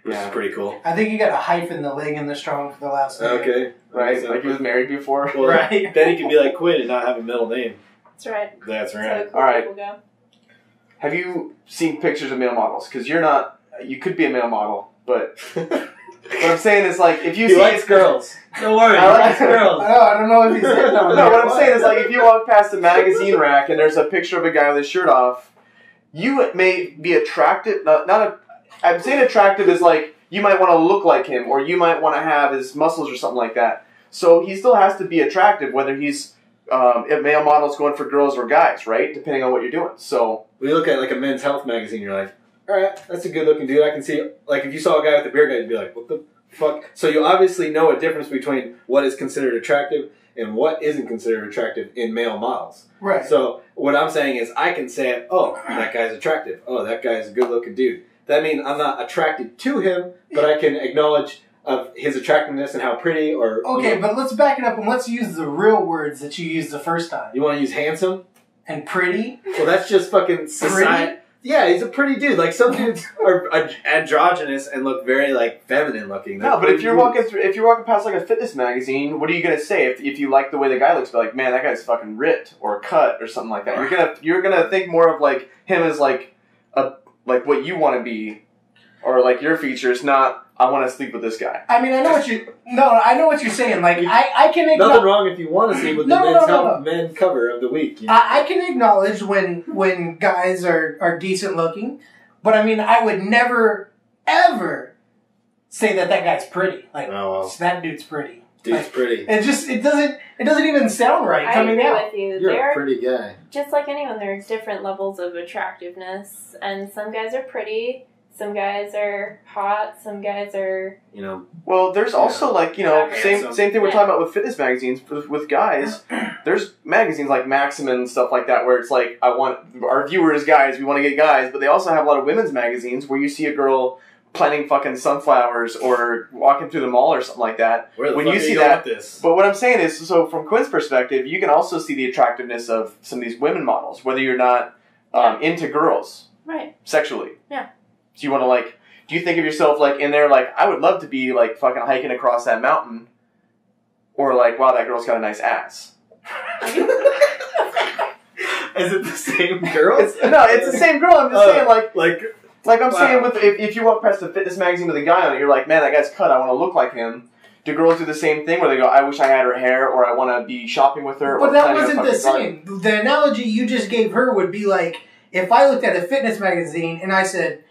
Which is pretty cool. I think you got a hyphen the leg and the strong for the last name. Okay. Right, like he was married before. Well, right. Then he could be like Quinn and not have a middle name. That's right. That's right. So cool. All right. Have you seen pictures of male models? Because you could be a male model, but what I'm saying is like, if you see... likes girls. Don't worry, he likes girls. I don't know if he's hitting on No, what I'm saying is like, if you walk past a magazine rack and there's a picture of a guy with his shirt off, you may be attracted, I'm saying attractive is like, you might want to look like him, or you might want to have his muscles or something like that. So he still has to be attractive, whether he's a male model's going for girls or guys, right? Depending on what you're doing. So when you look at like a Men's Health magazine, you're like, all right, that's a good looking dude. I can see, like, if you saw a guy with a beard, you'd be like, what the fuck? So you obviously know a difference between what is considered attractive and what isn't considered attractive in male models. Right. So what I'm saying is, I can say, oh, that guy's attractive. Oh, that guy's a good looking dude. That means I'm not attracted to him, but I can acknowledge of his attractiveness and how pretty or... Okay, but let's back it up and let's use the real words that you used the first time. You want to use handsome? And pretty? Well, that's just fucking society. Pretty? Yeah, he's a pretty dude. Like, some dudes are androgynous and look very, like, feminine looking. No, but if you're walking past, like, a fitness magazine, what are you going to say? If you like the way the guy looks, be like, man, that guy's fucking ripped or cut or something like that. You're gonna think more of, like, him as, like what you want to be, or like your features, not I want to sleep with this guy. I mean, I know what you're saying. Like, I can acknowledge. Nothing wrong if you want to sleep with the Men's Health men cover of the week. You know? I can acknowledge when guys are decent looking, but I mean, I would never ever say that guy's pretty. Like, that dude's pretty. Dude's pretty. It doesn't even sound right coming out. I agree with you. You're a pretty guy. Just like anyone, there's different levels of attractiveness, and some guys are pretty, Some guys are hot. Some guys are. Well, there's also like Whatever. same thing we're talking about with fitness magazines with guys. There's magazines like Maxim and stuff like that where it's like I want our viewers guys, we want to get guys, but they also have a lot of women's magazines where you see a girl planting fucking sunflowers or walking through the mall or something like that. Where the when fuck you are see going that, with this? but what I'm saying is, so from Quinn's perspective, you can also see the attractiveness of some of these women models, whether you're not into girls Right. sexually. Yeah. So you want to like, do you think of yourself like in there like I would love to be like fucking hiking across that mountain, or like wow that girl's got a nice ass. Is it the same girl? It's the same girl. I'm just saying like I'm wow. saying with if you walk past a fitness magazine with a guy on it, you're like, man, that guy's cut. I want to look like him. Do girls do the same thing where they go, I wish I had her hair, or I want to be shopping with her? But or that planning a wasn't the fucking same. The analogy you just gave her would be like if I looked at a fitness magazine and I said,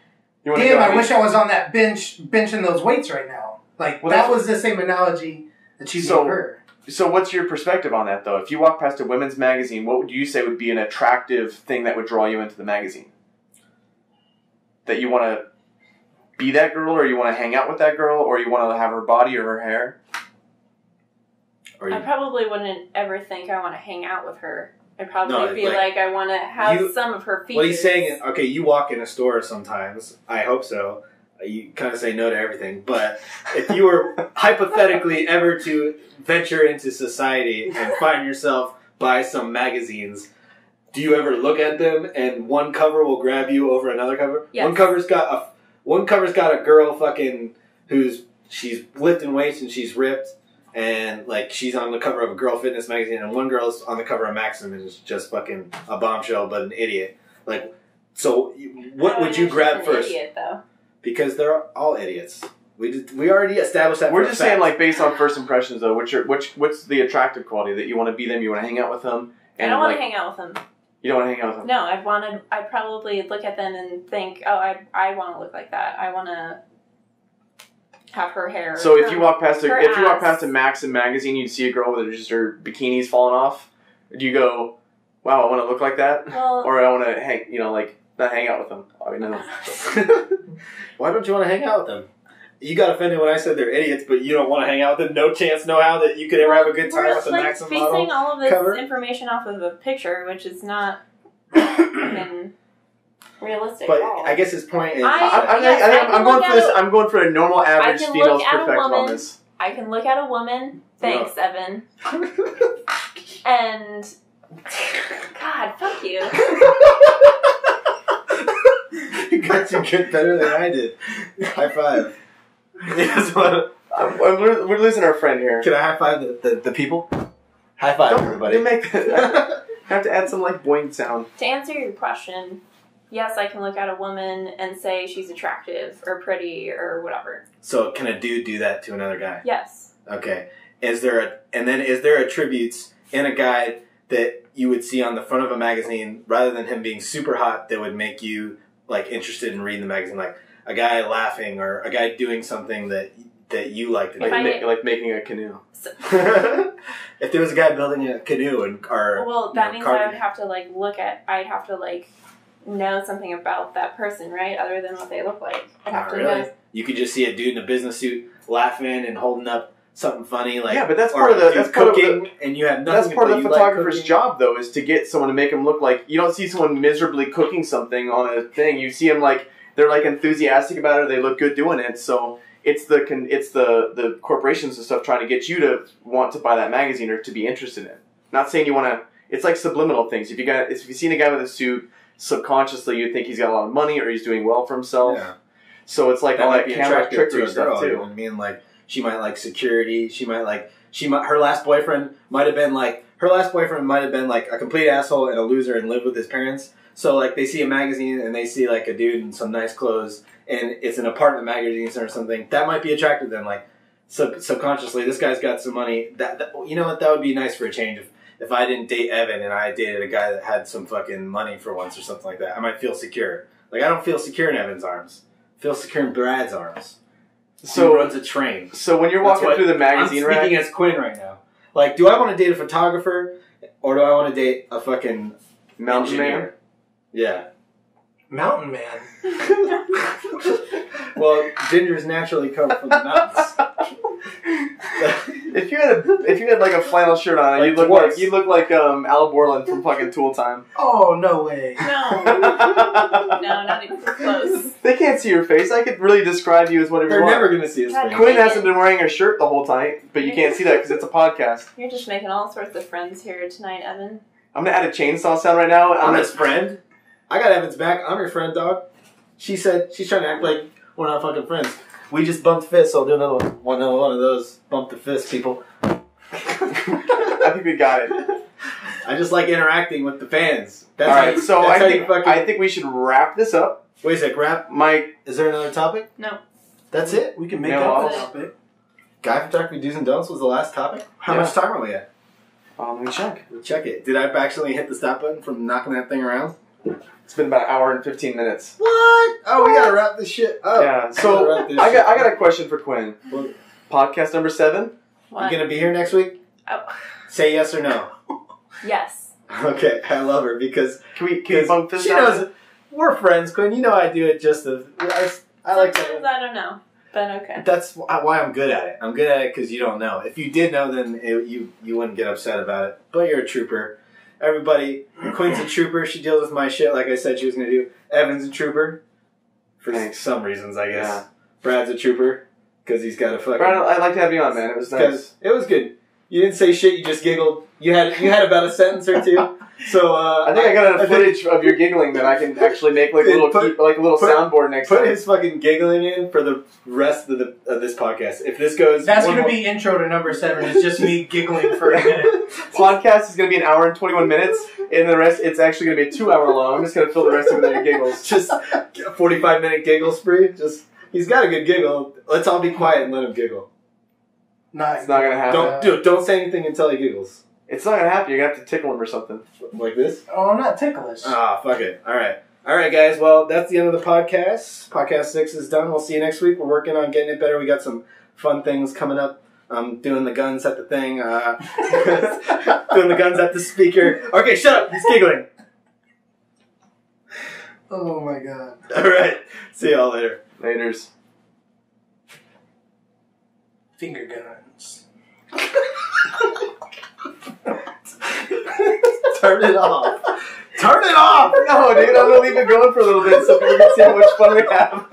garden. "Damn, I wish I was on that benching those weights right now." Like that was the same analogy that you gave her. So what's your perspective on that, though? If you walk past a women's magazine, what would you say would be an attractive thing that would draw you into the magazine? That you want to be that girl, or you want to hang out with that girl, or you want to have her body or her hair? I probably wouldn't ever think I want to hang out with her. I'd probably No, be like I want to have some of her features. What he's saying is, okay, you walk in a store sometimes. I hope so. You kind of say no to everything. But if you were hypothetically ever to venture into society and find yourself by some magazines, do you ever look at them and one cover will grab you over another cover? Yes. One cover's got a girl fucking she's lifting weights and she's ripped. And, like, she's on the cover of a girl fitness magazine, and one girl's on the cover of Maxim and is just fucking a bombshell, but an idiot. Like, so what would you grab first? Idiot, though. Because they're all idiots. We already established that. We're just saying, like, based on first impressions, though. What's the attractive quality that you want to be them? You want to hang out with them? And I don't want to hang out with them. You don't want to hang out with them? No, I'd probably look at them and think, oh, I want to look like that. I want to have her hair. So if you walk past a Maxim magazine, you see a girl with just her bikinis falling off. Do you go, "Wow, I want to look like that," or I want to hang, not hang out with them? I mean, no. Why don't you want to hang out with them? You got offended when I said they're idiots, but you don't want to hang out with them. No chance, no how that you could ever have a good time with the Maxim model. We're basing all of this cover? Information off of a picture, which is not even realistic. But at all. I guess his point is, I'm going for a normal average female's perspective on this. I can look at a woman. Thanks, Evan. And God, fuck you. You got you good better than I did. High five. We're losing our friend here. Can I high five the people? High five, everybody. I have to add some like boing sound. To answer your question, yes, I can look at a woman and say she's attractive or pretty or whatever. So can a dude do that to another guy? Yes. Okay. Is there attributes in a guy that you would see on the front of a magazine rather than him being super hot that would make you like interested in reading the magazine, like a guy laughing or a guy doing something that you like to do, like making a canoe. If there was a guy building a canoe that means I would have to I'd have to know something about that person, right? Other than what they look like. I'd have to know. You could just see a dude in a business suit laughing and holding up something funny, like yeah, but that's part of the cooking, and you have nothing. That's part of the photographer's like job, though, is to get someone to make them look like you don't see someone miserably cooking something on a thing. You see them like they're like enthusiastic about it. They look good doing it. So it's the corporations and stuff trying to get you to want to buy that magazine or to be interested in it. Not saying you want to. It's like subliminal things. If you've seen a guy with a suit, subconsciously you think he's got a lot of money or he's doing well for himself. Yeah. So it's like all that camera trickery stuff too. I mean, like. She might like security. Her last boyfriend might have been like a complete asshole and a loser and lived with his parents. So like they see a magazine and they see like a dude in some nice clothes and it's an apartment magazine or something. That might be attractive to them. Like subconsciously, this guy's got some money. That you know what? That would be nice for a change. If I didn't date Evan and I dated a guy that had some fucking money for once or something like that, I might feel secure. Like I don't feel secure in Evan's arms. I feel secure in Brad's arms. So runs a train. So when you're walking through the magazine, I'm speaking as Quinn right now. Like, do I want to date a photographer or do I want to date a fucking mountain man? Yeah. Mountain man. Well, gingers naturally come from the mountains. If you had like a flannel shirt on, Like you'd look like Al Borland from fucking Tool Time. Oh, no way. No. No, not even close. They can't see your face. I could really describe you as whatever They're you want. never gonna see his God, face. Quinn hasn't been wearing a shirt the whole time, but you can't see that because it's a podcast. You're just making all sorts of friends here tonight, Evan. I'm gonna add a chainsaw sound right now. I'm his friend. I got Evan's back. I'm your friend, dog. She said she's trying to act like we're not fucking friends. We just bumped fists, so I'll do another one. One of those bump the fist, people. I think we got it. I just like interacting with the fans. That's All right, so that's I think we should wrap this up. Wait a sec, wrap. Mike, Is there another topic? No. That's it? We can make No, up I'll- a topic. Guy Photography Do's and Don'ts was the last topic? How Yeah. much time are we at? let me check. We'll check it. Did I actually hit the stop button from knocking that thing around? It's been about an hour and 15 minutes. What? Oh, we gotta wrap this shit up. Yeah. We So gotta wrap this I shit got a question for Quinn. What? Podcast number 7. What? You gonna be here next week? Oh. Say yes or no. Yes. Okay, I love her because Can we bump this she down? knows we're friends, Quinn. You know I do it just to. I like Sometimes to. I don't know, but okay. That's why I'm good at it. I'm good at it because you don't know. If you did know, then you wouldn't get upset about it. But you're a trooper. Everybody, Quinn's a trooper. She deals with my shit like I said she was gonna do. Evan's a trooper. For Thanks. some reasons, I guess. Yeah. Brad's a trooper because he's got a fucking. Brian, I'd like to have you on, man. It was nice. Because it was good. You didn't say shit. You just giggled. You had about a sentence or two. So I think I got enough footage of your giggling that I can actually make like a little soundboard next Put time. his fucking giggling in for the rest of this podcast. If this goes, That's one going to more- be intro to number 7. It's just me giggling for a minute. Podcast is going to be an hour and 21 minutes, and the rest it's actually going to be a 2-hour long. I'm just going to fill the rest of it with your giggles. just a 45-minute giggle spree. Just he's got a good giggle. Let's all be quiet and let him giggle. It's not going to happen. Don't say anything until he giggles. It's not going to happen. You're going to have to tickle him or something. Like this? Oh, I'm not ticklish. Ah, fuck it. All right, guys. Well, that's the end of the podcast. Podcast 6 is done. We'll see you next week. We're working on getting it better. We got some fun things coming up. I'm doing the guns at the thing. Doing the guns at the speaker. Okay, shut up. He's giggling. Oh my god. All right. See y'all later. Laters. Finger guns. Turn it off. Turn it off. No, dude, I'm going to leave it going for a little bit so people can see how much fun we have.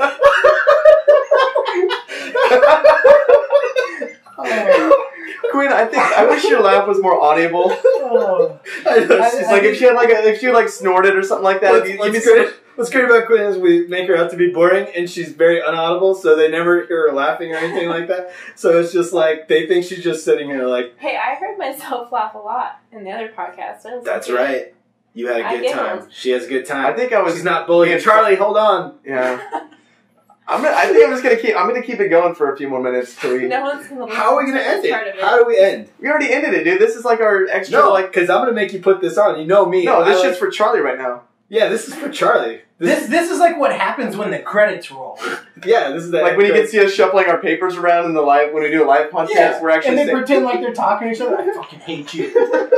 Quinn, I wish your laugh was more audible. Oh. I know, she's Like if she had snorted or something like that. What's great about Quinn is we make her out to be boring, and she's very unaudible, so they never hear her laughing or anything like that. So it's just like they think she's just sitting here like. Hey, I heard myself laugh a lot in the other podcast. I was That's like, right. You had a I good time. giggled. She has a good time. I think I was. She's not bullying. Charlie, hold on. Yeah. I think I'm gonna keep it going for a few more minutes till we. No one's gonna listen How are we gonna to end this part it? of it. How do we end? We already ended it, dude. This is like our extra. No, because I'm gonna make you put this on. You know me. No, this I shit's for Charlie right now. Yeah, this is for Charlie. This is like what happens when the credits roll. Yeah, this is that. Like when you can see us shuffling our papers around in the live when we do a live podcast, we're actually and they saying, pretend like they're talking to each other. I fucking hate you.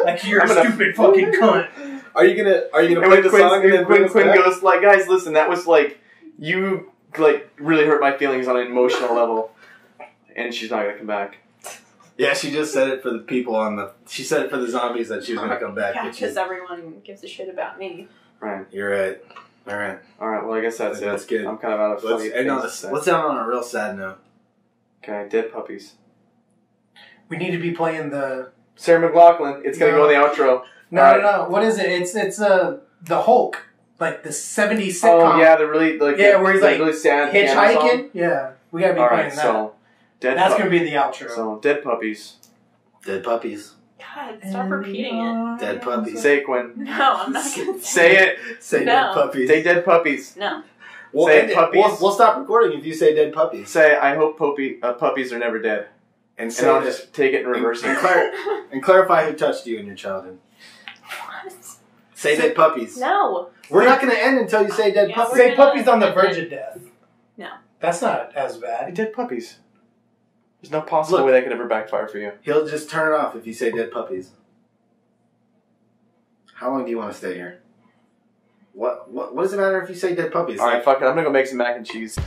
Like you're I'm a gonna- stupid fucking cunt. Are you gonna and play when the song and then bring Quinn us back? goes like, guys, listen, that was like you like really hurt my feelings on an emotional level, and she's not gonna come back. Yeah, she just said it for the people on the. She said it for the zombies that she was gonna come back. Yeah, but she- because everyone gives a shit about me. Right. You're right. All right. All right. Well, I guess that's it. That's good. I'm kind of out of funny things to say. Let's end on a real sad note. Okay, dead puppies. We need to be playing the. Sarah McLachlan. It's gonna go in the outro. No. What is it? It's the Hulk, like the '70s sitcom. Oh yeah, they're really like where he's like really sad piano song. hitchhiking. Yeah, we gotta be All playing right, that. so dead. That's gonna be the outro. So dead puppies. Dead puppies. God, stop repeating it. Dead puppies. Say it, Quinn. No, I'm not gonna Say it. Say No. dead puppies. Say dead puppies. No. We'll Say end it. puppies. We'll stop recording if you say dead puppies. Say I hope puppies are never dead. And And say I'll that- just take it and reverse and, it. and clarify who touched you in your childhood. Say dead puppies. No. We're not going to end until you say dead Yeah, puppies. we're Say gonna- puppies on the verge of death. No. That's not as bad. Dead puppies. There's no possible Look. way that could ever backfire for you. He'll just turn it off if you say dead puppies. How long do you want to stay here? What does it matter if you say dead puppies? All right, fuck it. I'm gonna go make some mac and cheese.